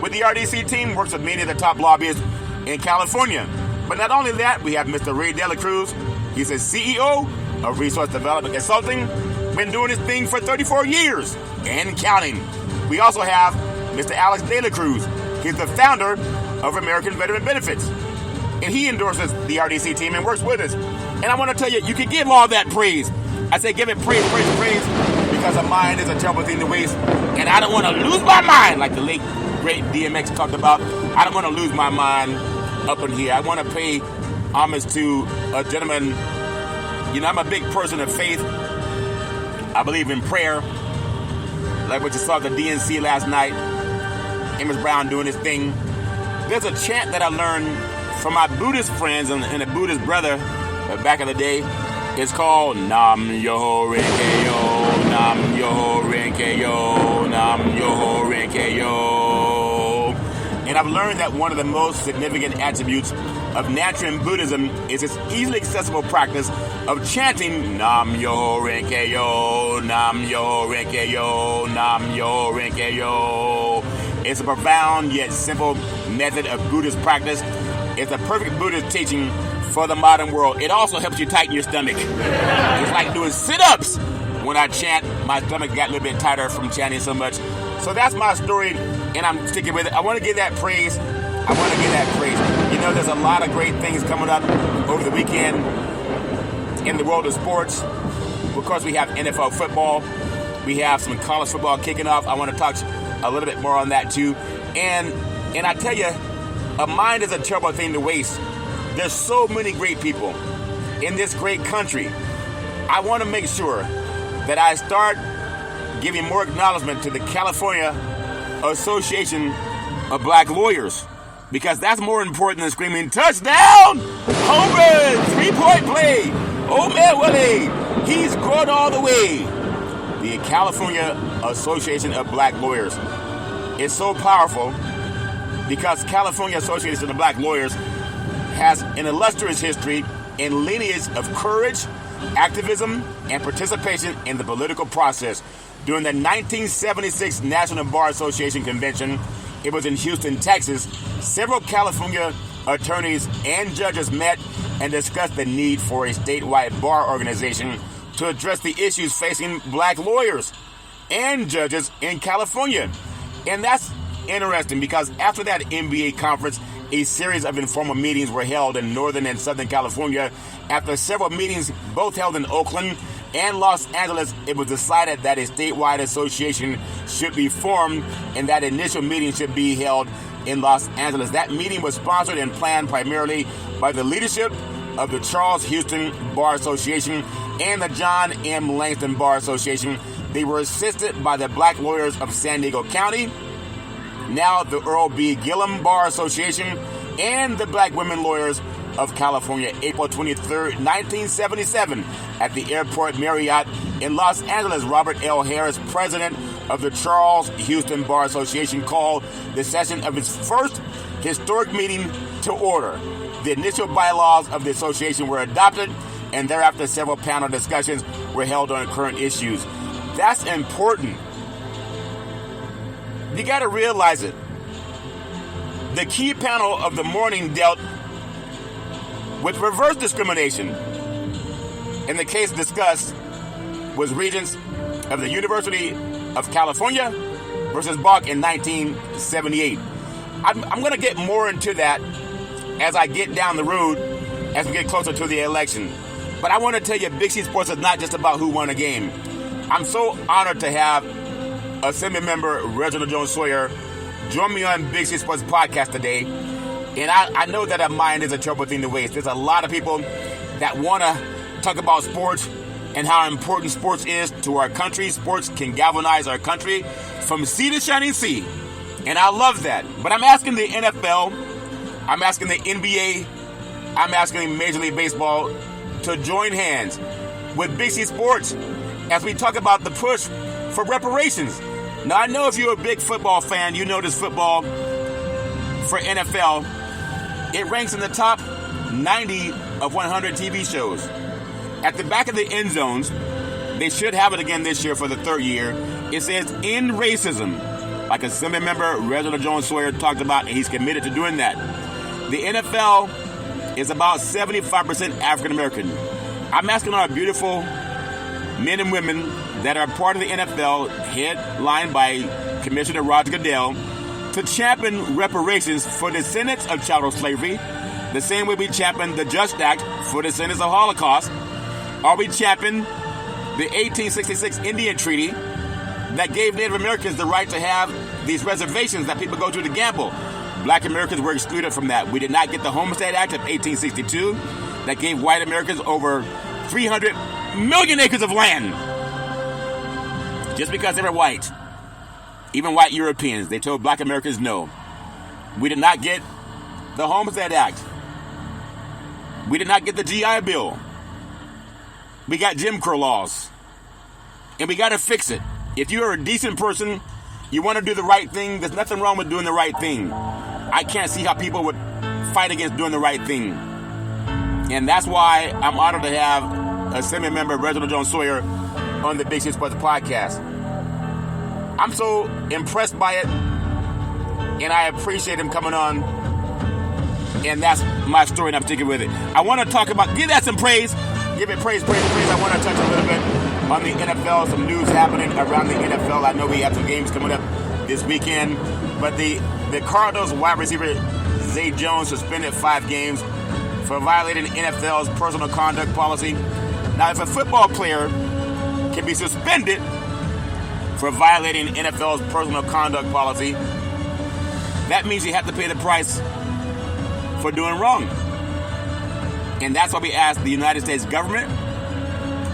with the RDC team, works with many of the top lobbyists in California. But not only that, we have Mr. Ray De La Cruz. He's the CEO of Resource Development Consulting, been doing his thing for 34 years and counting. We also have Mr. Alex De La Cruz. He's the founder of American Veteran Benefits. And he endorses the RDC team and works with us. And I want to tell you, you can give all that praise. I say give it praise, because a mind is a terrible thing to waste. And I don't want to lose my mind, like the late, great DMX talked about. I don't want to lose my mind up in here. I want to pay homage to a gentleman. You know, I'm a big person of faith. I believe in prayer. Like what you saw at the DNC last night. Amos Brown doing his thing. There's a chant that I learned from my Buddhist friends and a Buddhist brother back in the day. It's called Nam Yoho Renge Yo, Nam Yoho Renge Yo, Nam Yoho Renge Yo. And I've learned that one of the most significant attributes of Nichiren Buddhism is its easily accessible practice of chanting Nam Yoho Renge Yo, Nam Yoho Renge Yo, Nam Yoho Renge Yo. It's a profound yet simple method of Buddhist practice. It's a perfect Buddhist teaching for the modern world. It also helps you tighten your stomach. It's like doing sit-ups. When I chant, my stomach got a little bit tighter from chanting so much. So that's my story, and I'm sticking with it. I want to give that praise. You know, there's a lot of great things coming up over the weekend in the world of sports. Of course, we have NFL football. We have some college football kicking off. I want to touch a little bit more on that too. And I tell you, a mind is a terrible thing to waste. There's so many great people in this great country. I want to make sure that I start giving more acknowledgement to the California Association of Black Lawyers, because that's more important than screaming touchdown, home run, three-point play. Oh man, Willie, he's going all the way. The California Association of Black Lawyers is so powerful because California Association of Black Lawyers has an illustrious history and lineage of courage, activism, and participation in the political process. During the 1976 National Bar Association Convention, it was in Houston, Texas, several California attorneys and judges met and discussed the need for a statewide bar organization to address the issues facing black lawyers and judges in California. And that's interesting because after that NBA conference, a series of informal meetings were held in Northern and Southern California. After several meetings, both held in Oakland and Los Angeles, it was decided that a statewide association should be formed and that initial meeting should be held in Los Angeles. That meeting was sponsored and planned primarily by the leadership of the Charles Houston Bar Association and the John M. Langston Bar Association. They were assisted by the Black Lawyers of San Diego County, now the Earl B. Gillum Bar Association, and the Black Women Lawyers of California. April 23rd, 1977, at the Airport Marriott in Los Angeles, Robert L. Harris, president of the Charles Houston Bar Association, called the session of its first historic meeting to order. The initial bylaws of the association were adopted, and thereafter several panel discussions were held on current issues. That's important. You got to realize it. The key panel of the morning dealt with reverse discrimination. And the case discussed was Regents of the University of California versus Bach in 1978. I'm going to get more into that as I get down the road, as we get closer to the election. But I want to tell you, Big C Sports is not just about who won a game. I'm so honored to have Assembly Member Reginold Jones-Sawyer join me on Big C Sports podcast today. And I know that a mind is a terrible thing to waste. There's a lot of people that want to talk about sports and how important sports is to our country. Sports can galvanize our country from sea to shining sea. And I love that. But I'm asking the NFL, I'm asking the NBA, I'm asking Major League Baseball to join hands with Big C Sports as we talk about the push for reparations. Now, I know if you're a big football fan, you know this football for NFL, it ranks in the top 90 of 100 TV shows. At the back of the end zones, they should have it again this year for the third year. It says, "End racism," like Assembly member Reginold Jones-Sawyer talked about, and he's committed to doing that. The NFL is about 75% African American. I'm asking our beautiful men and women that are part of the NFL, headlined by Commissioner Roger Goodell, to champion reparations for descendants of chattel slavery, the same way we champion the Just Act for descendants of Holocaust, or we champion the 1866 Indian Treaty that gave Native Americans the right to have these reservations that people go to gamble. Black Americans were excluded from that. We did not get the Homestead Act of 1862 that gave white Americans over 300 million acres of land. Just because they were white. Even white Europeans, they told black Americans no. We did not get the Homestead Act. We did not get the GI Bill. We got Jim Crow laws. And we got to fix it. If you're a decent person, you want to do the right thing, there's nothing wrong with doing the right thing. I can't see how people would fight against doing the right thing. And that's why I'm honored to have Assembly member Reginold Jones-Sawyer on the Big City Sports Podcast. I'm so impressed by it, and I appreciate him coming on, and that's my story, and I'm sticking with it. I want to talk about, give that some praise, give it praise. I want to touch a little bit on the NFL, some news happening around the NFL. I know we have some games coming up this weekend, but the Cardinals wide receiver Zay Jones suspended 5 games for violating NFL's personal conduct policy. Now, if a football player can be suspended for violating NFL's personal conduct policy, that means you have to pay the price for doing wrong. And that's why we asked the United States government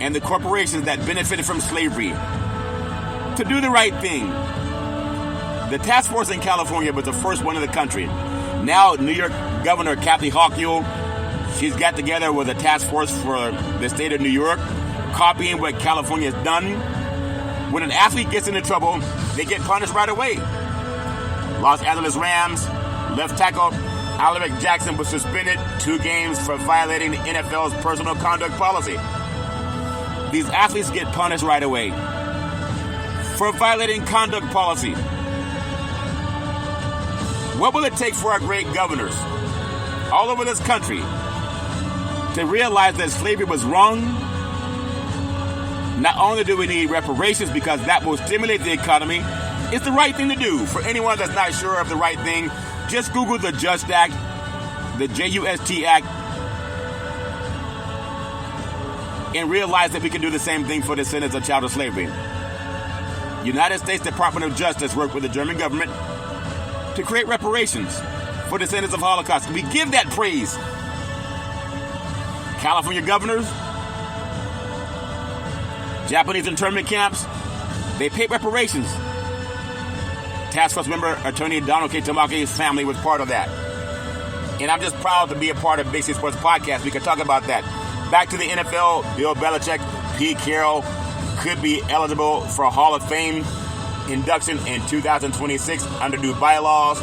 and the corporations that benefited from slavery to do the right thing. The task force in California was the first one in the country. Now, New York Governor Kathy Hochul, she's got together with a task force for the state of New York, copying what California has done. When an athlete gets into trouble, they get punished right away. Los Angeles Rams left tackle Alaric Jackson was suspended 2 games for violating NFL's personal conduct policy. These athletes get punished right away for violating conduct policy. What will it take for our great governors all over this country to realize that slavery was wrong? Not only do we need reparations because that will stimulate the economy, it's the right thing to do. For anyone that's not sure of the right thing, just Google the Just Act, the JUST Act, and realize that we can do the same thing for descendants of chattel slavery. United States Department of Justice worked with the German government to create reparations for descendants of Holocaust. We give that praise. California governors, Japanese internment camps, they paid reparations. Task Force member attorney Donald K. Tamaki's family was part of that. And I'm just proud to be a part of Big City Sports Podcast. We can talk about that. Back to the NFL, Bill Belichick, Pete Carroll could be eligible for a Hall of Fame induction in 2026 under new bylaws.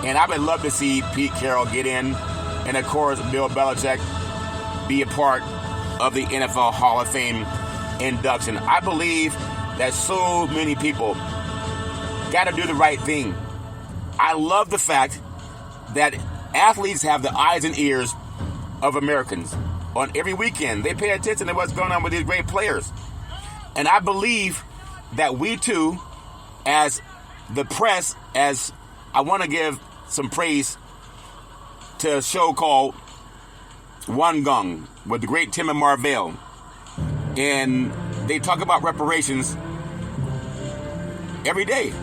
And I would love to see Pete Carroll get in. And of course, Bill Belichick be a part of the NFL Hall of Fame induction. I believe that so many people got to do the right thing. I love the fact that athletes have the eyes and ears of Americans. On every weekend, they pay attention to what's going on with these great players. And I believe that we too, as the press, as I want to give some praise to a show called One Gong with the great Tim and Marvell. And they talk about reparations every day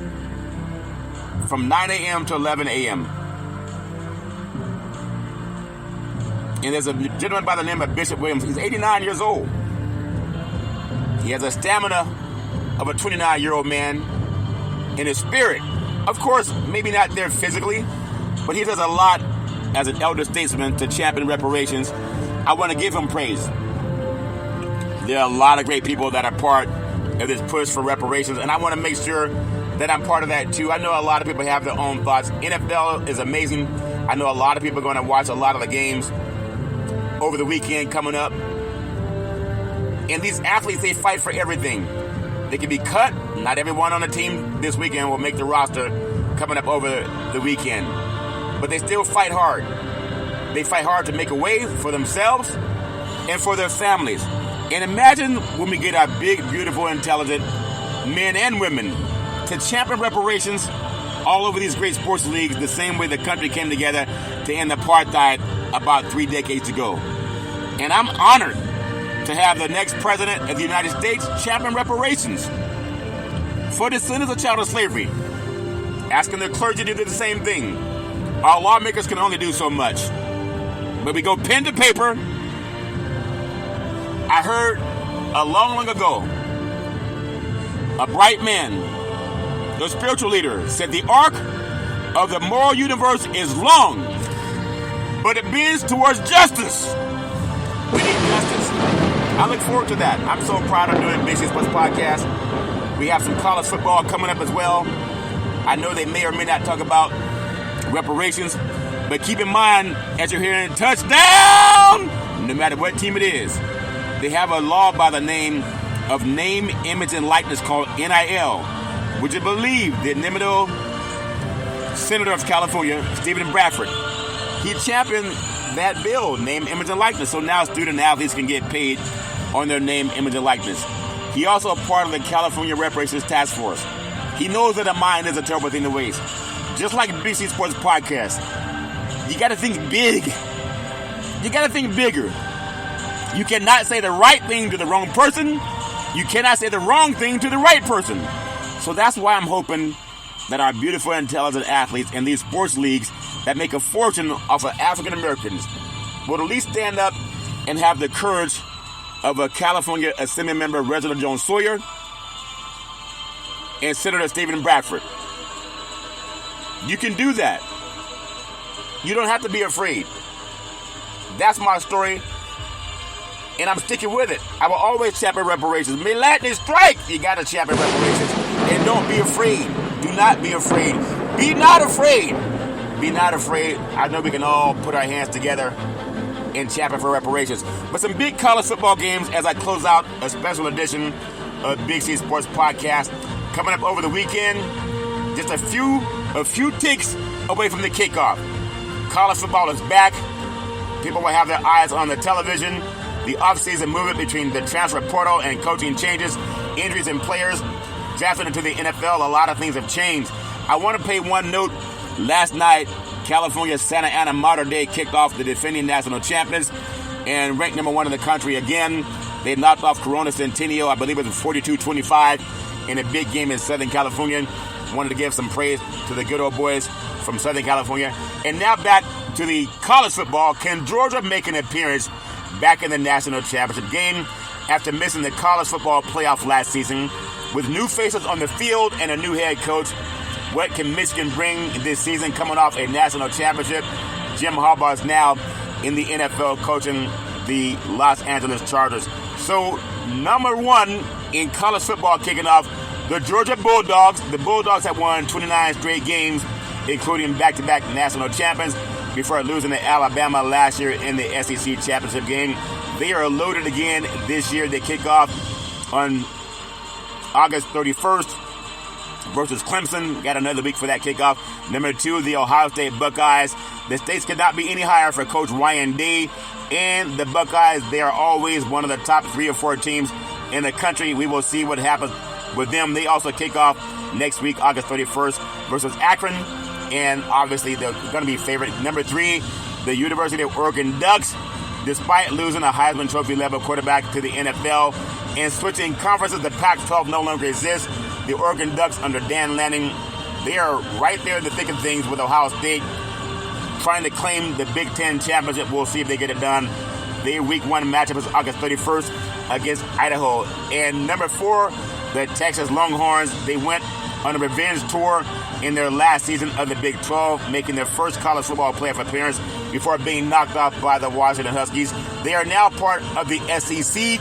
from 9 a.m. to 11 a.m. And there's a gentleman by the name of Bishop Williams. He's 89 years old. He has a stamina of a 29-year-old man in his spirit. Of course, maybe not there physically, but he does a lot as an elder statesman to champion reparations. I want to give him praise. There are a lot of great people that are part of this push for reparations, and I want to make sure that I'm part of that too. I know a lot of people have their own thoughts. NFL is amazing. I know a lot of people are going to watch a lot of the games over the weekend coming up. And these athletes, they fight for everything. They can be cut. Not everyone on the team this weekend will make the roster coming up over the weekend. But they still fight hard. They fight hard to make a way for themselves and for their families. And imagine when we get our big, beautiful, intelligent men and women to champion reparations all over these great sports leagues the same way the country came together to end apartheid about 3 decades ago. And I'm honored to have the next president of the United States champion reparations for descendants of chattel slavery, asking the clergy to do the same thing. Our lawmakers can only do so much. But we go pen to paper. I heard a long ago, a bright man, the spiritual leader, said the arc of the moral universe is long, but it bends towards justice. We need justice. I look forward to that. I'm so proud of doing Big C Sports Podcast. We have some college football coming up as well. I know they may or may not talk about reparations, but keep in mind, as you're hearing touchdown, no matter what team it is, they have a law by the name of name, image, and likeness called NIL. Would you believe the inimitable Senator of California, Stephen Bradford, he championed that bill, name, image, and likeness, so now student athletes can get paid on their name, image, and likeness. He also a part of the California Reparations Task Force. He knows that a mind is a terrible thing to waste. Just like BC Sports Podcast, you got to think big. You got to think bigger. You cannot say the right thing to the wrong person. You cannot say the wrong thing to the right person. So that's why I'm hoping that our beautiful, intelligent athletes in these sports leagues that make a fortune off of African Americans will at least stand up and have the courage of a California Assembly member, Reginold Jones-Sawyer, and Senator Stephen Bradford. You can do that. You don't have to be afraid. That's my story, and I'm sticking with it. I will always champion reparations. May lightning strike! You got to champion reparations. And don't be afraid. Do not be afraid. Be not afraid. Be not afraid. I know we can all put our hands together and champion for reparations. But some big college football games as I close out a special edition of Big C Sports Podcast coming up over the weekend. Just a few ticks away from the kickoff. College football is back. People will have their eyes on the television. The offseason movement between the transfer portal and coaching changes, injuries and players drafted into the NFL, a lot of things have changed. I want to pay one note. Last night, California Santa Ana Mater Dei kicked off the defending national champions and ranked number 1 in the country again. They knocked off Corona Centennial, I believe it was 42-25 in a big game in Southern California. Wanted to give some praise to the good old boys from Southern California. And now back to the college football. Can Georgia make an appearance back in the national championship game after missing the college football playoff last season? With new faces on the field and a new head coach, what can Michigan bring this season coming off a national championship? Jim Harbaugh is now in the NFL coaching the Los Angeles Chargers. So, number 1 in college football kicking off, the Georgia Bulldogs. The Bulldogs have won 29 straight games, including back-to-back national champions, before losing to Alabama last year in the SEC championship game. They are loaded again this year. They kick off on August 31st versus Clemson. Got another week for that kickoff. Number 2, the Ohio State Buckeyes. The stakes could not be any higher for Coach Ryan Day. And the Buckeyes, they are always one of the top 3 or 4 teams in the country. We will see what happens with them. They also kick off next week, August 31st, versus Akron. And obviously, they're going to be favorite. Number 3, the University of Oregon Ducks. Despite losing a Heisman Trophy level quarterback to the NFL and switching conferences, the Pac-12 no longer exists. The Oregon Ducks under Dan Lanning, they are right there in the thick of things with Ohio State, trying to claim the Big Ten championship. We'll see if they get it done. Their Week 1 matchup is August 31st against Idaho. And number 4, the Texas Longhorns. They went on a revenge tour in their last season of the Big 12, making their first college football playoff appearance before being knocked off by the Washington Huskies. They are now part of the SEC.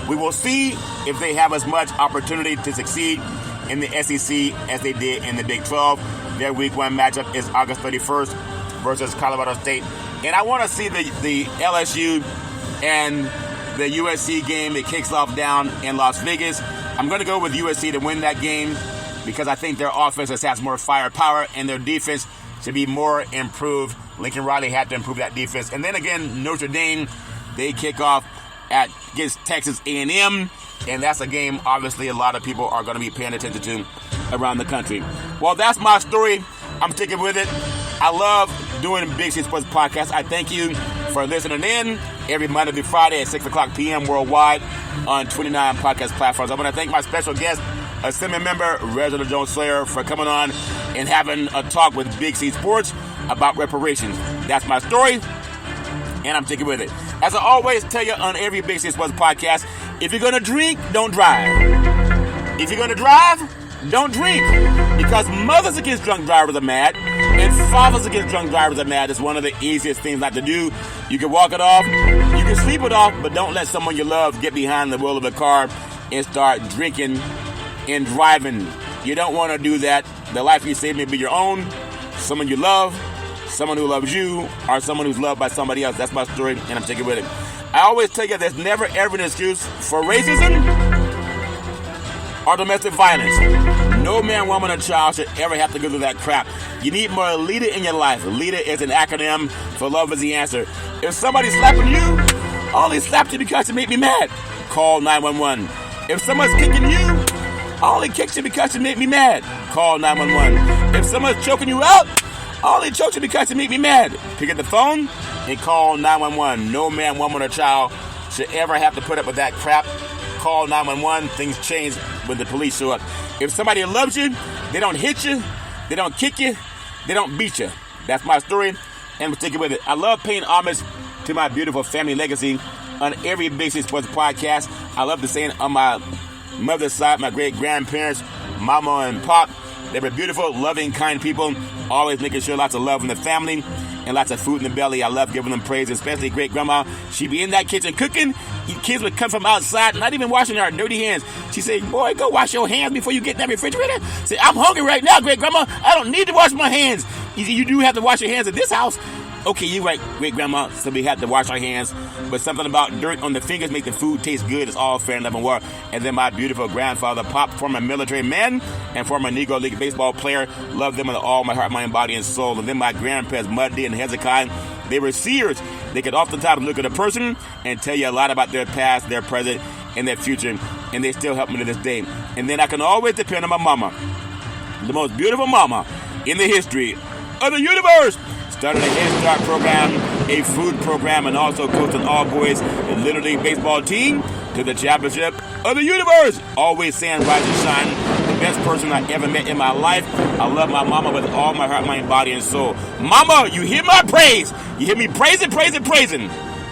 We will see if they have as much opportunity to succeed in the SEC as they did in the Big 12. Their Week 1 matchup is August 31st versus Colorado State. And I want to see the LSU and the USC game that kicks off down in Las Vegas. I'm going to go with USC to win that game because I think their offense has more firepower and their defense should be more improved. Lincoln Riley had to improve that defense. And then again, Notre Dame, they kick off against Texas A&M. And that's a game, obviously, a lot of people are going to be paying attention to around the country. Well, that's my story. I'm sticking with it. I love doing Big C Sports Podcast. I thank you for listening in every Monday through Friday at 6 o'clock p.m. worldwide on 29 podcast platforms. I want to thank my special guest, Assembly Member Reginold Jones-Sawyer, for coming on and having a talk with Big C Sports about reparations. That's my story, and I'm sticking with it. As I always tell you on every Big C Sports Podcast, if you're going to drink, don't drive. If you're going to drive, don't drink. Because mothers against drunk drivers are mad, and fathers against drunk drivers are mad. It's one of the easiest things not to do. You can walk it off, you can sleep it off, but don't let someone you love get behind the wheel of a car and start drinking and driving. You don't want to do that. The life you save may be your own, someone you love, someone who loves you, or someone who's loved by somebody else. That's my story, and I'm sticking with it. I always tell you there's never ever an excuse for racism or domestic violence. No man, woman, or child should ever have to go through that crap. You need more LEADER in your life. LEADER is an acronym for love is the answer. If somebody's slapping you, only slapped you because you make me mad. Call 911. If someone's kicking you, only kicks you because you make me mad. Call 911. If someone's choking you out, only chokes you because you make me mad. Pick up the phone and call 911. No man, woman, or child should ever have to put up with that crap. Call 911. Things change when the police show up. If somebody loves you, they don't hit you, they don't kick you, they don't beat you. That's my story, and we're sticking with it. I love paying homage to my beautiful family legacy on every Big C Sports Podcast. I love to say it on my mother's side, my great-grandparents, mama and pop. They were beautiful, loving, kind people, always making sure lots of love in the family and lots of food in the belly. I love giving them praise, especially great-grandma. She'd be in that kitchen cooking. Kids would come from outside, not even washing their dirty hands. She said, boy, go wash your hands before you get in that refrigerator. Say, I'm hungry right now, great-grandma. I don't need to wash my hands. You do have to wash your hands in this house. Okay, you're right, great-grandma, so we have to wash our hands. But something about dirt on the fingers make the food taste good. It's all fair and love and war. And then my beautiful grandfather, Pop, former military man and former Negro League baseball player, loved them with all my heart, mind, body, and soul. And then my grandparents, Muddy and Hezekiah, they were seers. They could oftentimes look at a person and tell you a lot about their past, their present, and their future. And they still help me to this day. And then I can always depend on my mama, the most beautiful mama in the history of the universe. Started a Head Start program, a food program, and also coached an all-boys Little League baseball team to the championship of the universe. Always saying rise and shine. The best person I ever met in my life. I love my mama with all my heart, mind, body, and soul. Mama, you hear my praise. You hear me praising.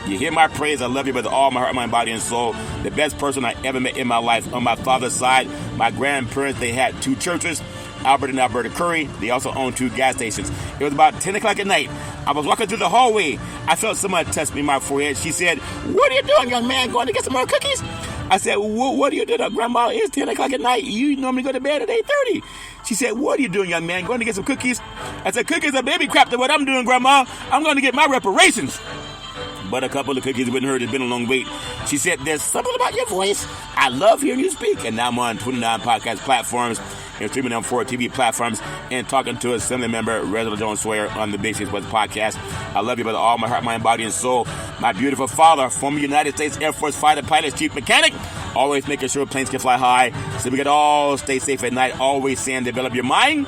You hear my praise. I love you with all my heart, mind, body, and soul. The best person I ever met in my life. On my father's side, my grandparents, they had 2 churches. Albert and Alberta Curry. They also own 2 gas stations. It was about 10 o'clock at night. I was walking through the hallway. I felt someone touch me in my forehead. She said, what are you doing, young man? Going to get some more cookies? I said, what are you doing, Grandma? It's 10 o'clock at night. You normally go to bed at 8:30. She said, what are you doing, young man? Going to get some cookies? I said, cookies are baby crap to what I'm doing, Grandma. I'm going to get my reparations. But a couple of cookies wouldn't hurt. It's been a long wait. She said, there's something about your voice. I love hearing you speak. And now I'm on 29 podcast platforms and streaming on 4 TV platforms and talking to Assembly Member Reginold Jones-Sawyer on the Big C Sports Podcast. I love you with all my heart, mind, body, and soul. My beautiful father, former United States Air Force fighter pilot, chief mechanic, always making sure planes can fly high so we can all stay safe at night. Always saying develop your mind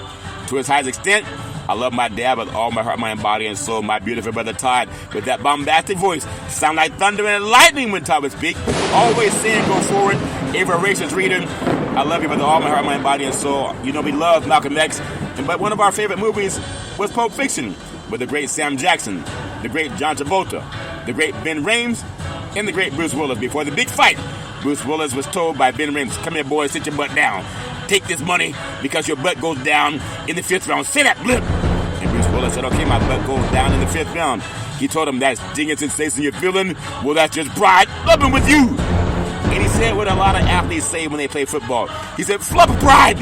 to its highest extent. I love my dad with all my heart, mind, body, and soul. My beautiful brother Todd with that bombastic voice. Sound like thunder and lightning when Todd would speak. Always saying go forward. A voracious reader. I love you with all my heart, mind, body, and soul. You know we love Malcolm X. But one of our favorite movies was Pulp Fiction with the great Sam Jackson, the great John Travolta, the great Ben Rames, and the great Bruce Willis. Before the big fight, Bruce Willis was told by Ben Rames, come here, boy, sit your butt down. Take this money because your butt goes down in the 5th round. Say that, blip. And Bruce Willis said, okay, my butt goes down in the 5th round. He told him, that stinging sensation you're feeling, well, that's just pride loving with you. And he said what a lot of athletes say when they play football. He said, "Flop of pride."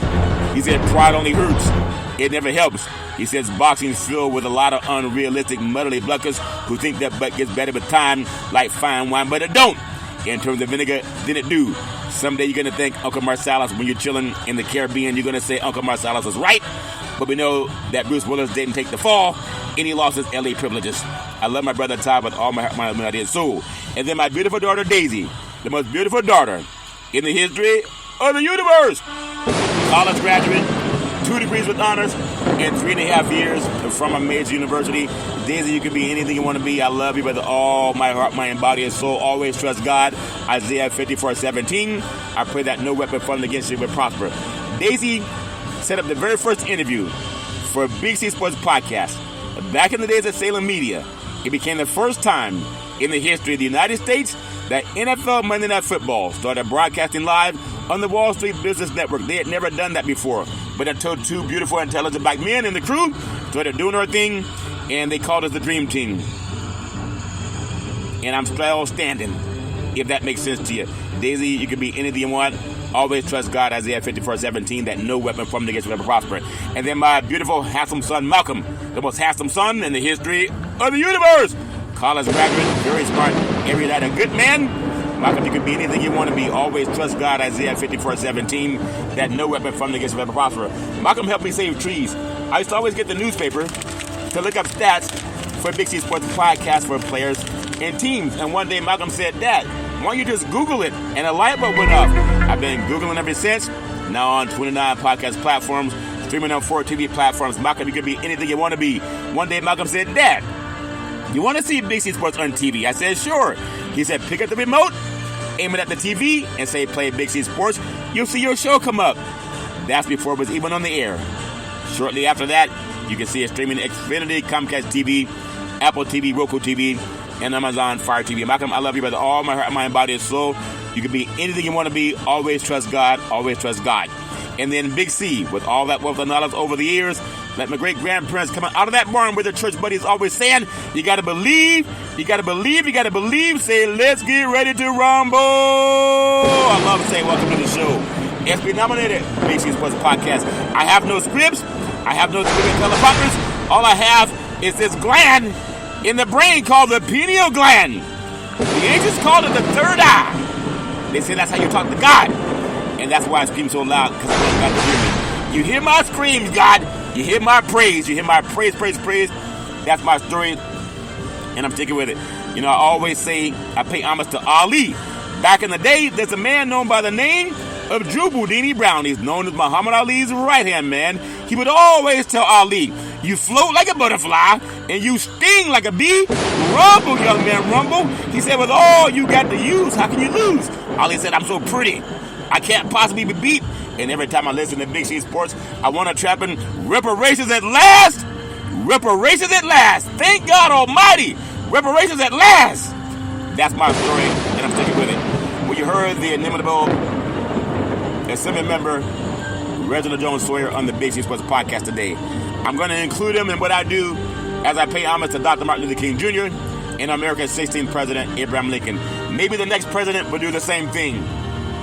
He said, "Pride only hurts. It never helps." He says boxing's filled with a lot of unrealistic muddly bluckers who think that butt gets better with time like fine wine, but it don't. In terms of vinegar, then it do. Someday you're going to thank Uncle Marsalis when you're chilling in the Caribbean. You're going to say Uncle Marsalis was right. But we know that Bruce Willis didn't take the fall, and he lost his L.A. privileges. I love my brother Todd with all my heart, mind, and soul. And then my beautiful daughter Daisy, the most beautiful daughter in the history of the universe. College graduate, 2 degrees with honors, and 3.5 years from a major university. Daisy, you can be anything you want to be. I love you with all my heart, mind, body, and soul. Always trust God. Isaiah 54:17. I pray that no weapon formed against you will prosper. Daisy set up the very first interview for Big C Sports Podcast. Back in the days of Salem Media, it became the first time in the history of the United States that NFL Monday Night Football started broadcasting live on the Wall Street Business Network. They had never done that before. But until 2 beautiful, intelligent black men in the crew started doing our thing, and they called us the Dream Team. And I'm still standing, if that makes sense to you. Daisy, you can be anything you want. Always trust God, Isaiah 54:17, that no weapon formed against you will ever prosper. And then my beautiful, handsome son, Malcolm, the most handsome son in the history of the universe. College graduate, very smart, every night a good man. Malcolm, you can be anything you want to be. Always trust God, Isaiah 54:17, that no weapon formed against you will ever prosper. Malcolm helped me save trees. I used to always get the newspaper to look up stats for Big C Sports Podcast for players and teams. And one day Malcolm said, "Dad, why don't you just Google it?" And a light bulb went off. I've been Googling ever since. Now on 29 podcast platforms, streaming on 4 TV platforms. Malcolm, you can be anything you want to be. One day Malcolm said, "Dad, you want to see Big C Sports on TV?" I said, "Sure." He said, "Pick up the remote, aim it at the TV, and say play Big C Sports. You'll see your show come up." That's before it was even on the air. Shortly after that, you can see it streaming Xfinity, Comcast TV, Apple TV, Roku TV, and Amazon Fire TV. Malcolm, I love you with all my heart, mind, body, and soul. You can be anything you want to be. Always trust God. Always trust God. And then Big C, with all that wealth of knowledge over the years, like my great-grandparents coming out of that barn where the church buddies always saying, you got to believe, you got to believe, you got to believe. Say, let's get ready to rumble. I love to say welcome to the show. SB nominated Big C Sports Podcast. I have no scripts. I have no scripted teleprompters. All I have is this gland in the brain called the pineal gland. The ancients called it the third eye. They say that's how you talk to God. And that's why I scream so loud, because I want God to hear me. You hear my screams, God. You hear my praise. You hear my praise, praise, praise. That's my story, and I'm sticking with it. You know, I always say I pay homage to Ali. Back in the day, there's a man known by the name of Drew Boudini Brown. He's known as Muhammad Ali's right-hand man. He would always tell Ali, you float like a butterfly, and you sting like a bee. Rumble, young man, rumble. He said, with all you got to use, how can you lose? Ali said, I'm so pretty, I can't possibly be beat. And every time I listen to Big C Sports, I want to trap in reparations at last. Reparations at last. Thank God Almighty. Reparations at last. That's my story, and I'm sticking with it. Well, you heard the inimitable Assembly member Reginold Jones-Sawyer on the Big C Sports Podcast today. I'm going to include him in what I do as I pay homage to Dr. Martin Luther King Jr. and America's 16th President, Abraham Lincoln. Maybe the next president will do the same thing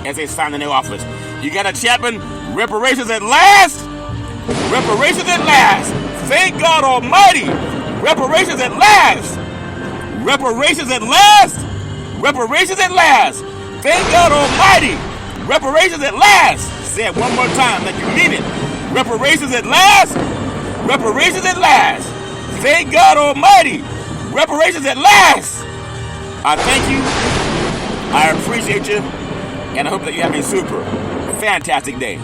as they sign the new office. You got a champion, reparations at last. Reparations at last. Thank God Almighty. Reparations at last. Reparations at last. Reparations at last. Thank God Almighty. Reparations at last. Say it one more time like you mean it. Reparations at last. Reparations at last. Thank God Almighty. Reparations at last. I thank you. I appreciate you. And I hope that you have a super fantastic day.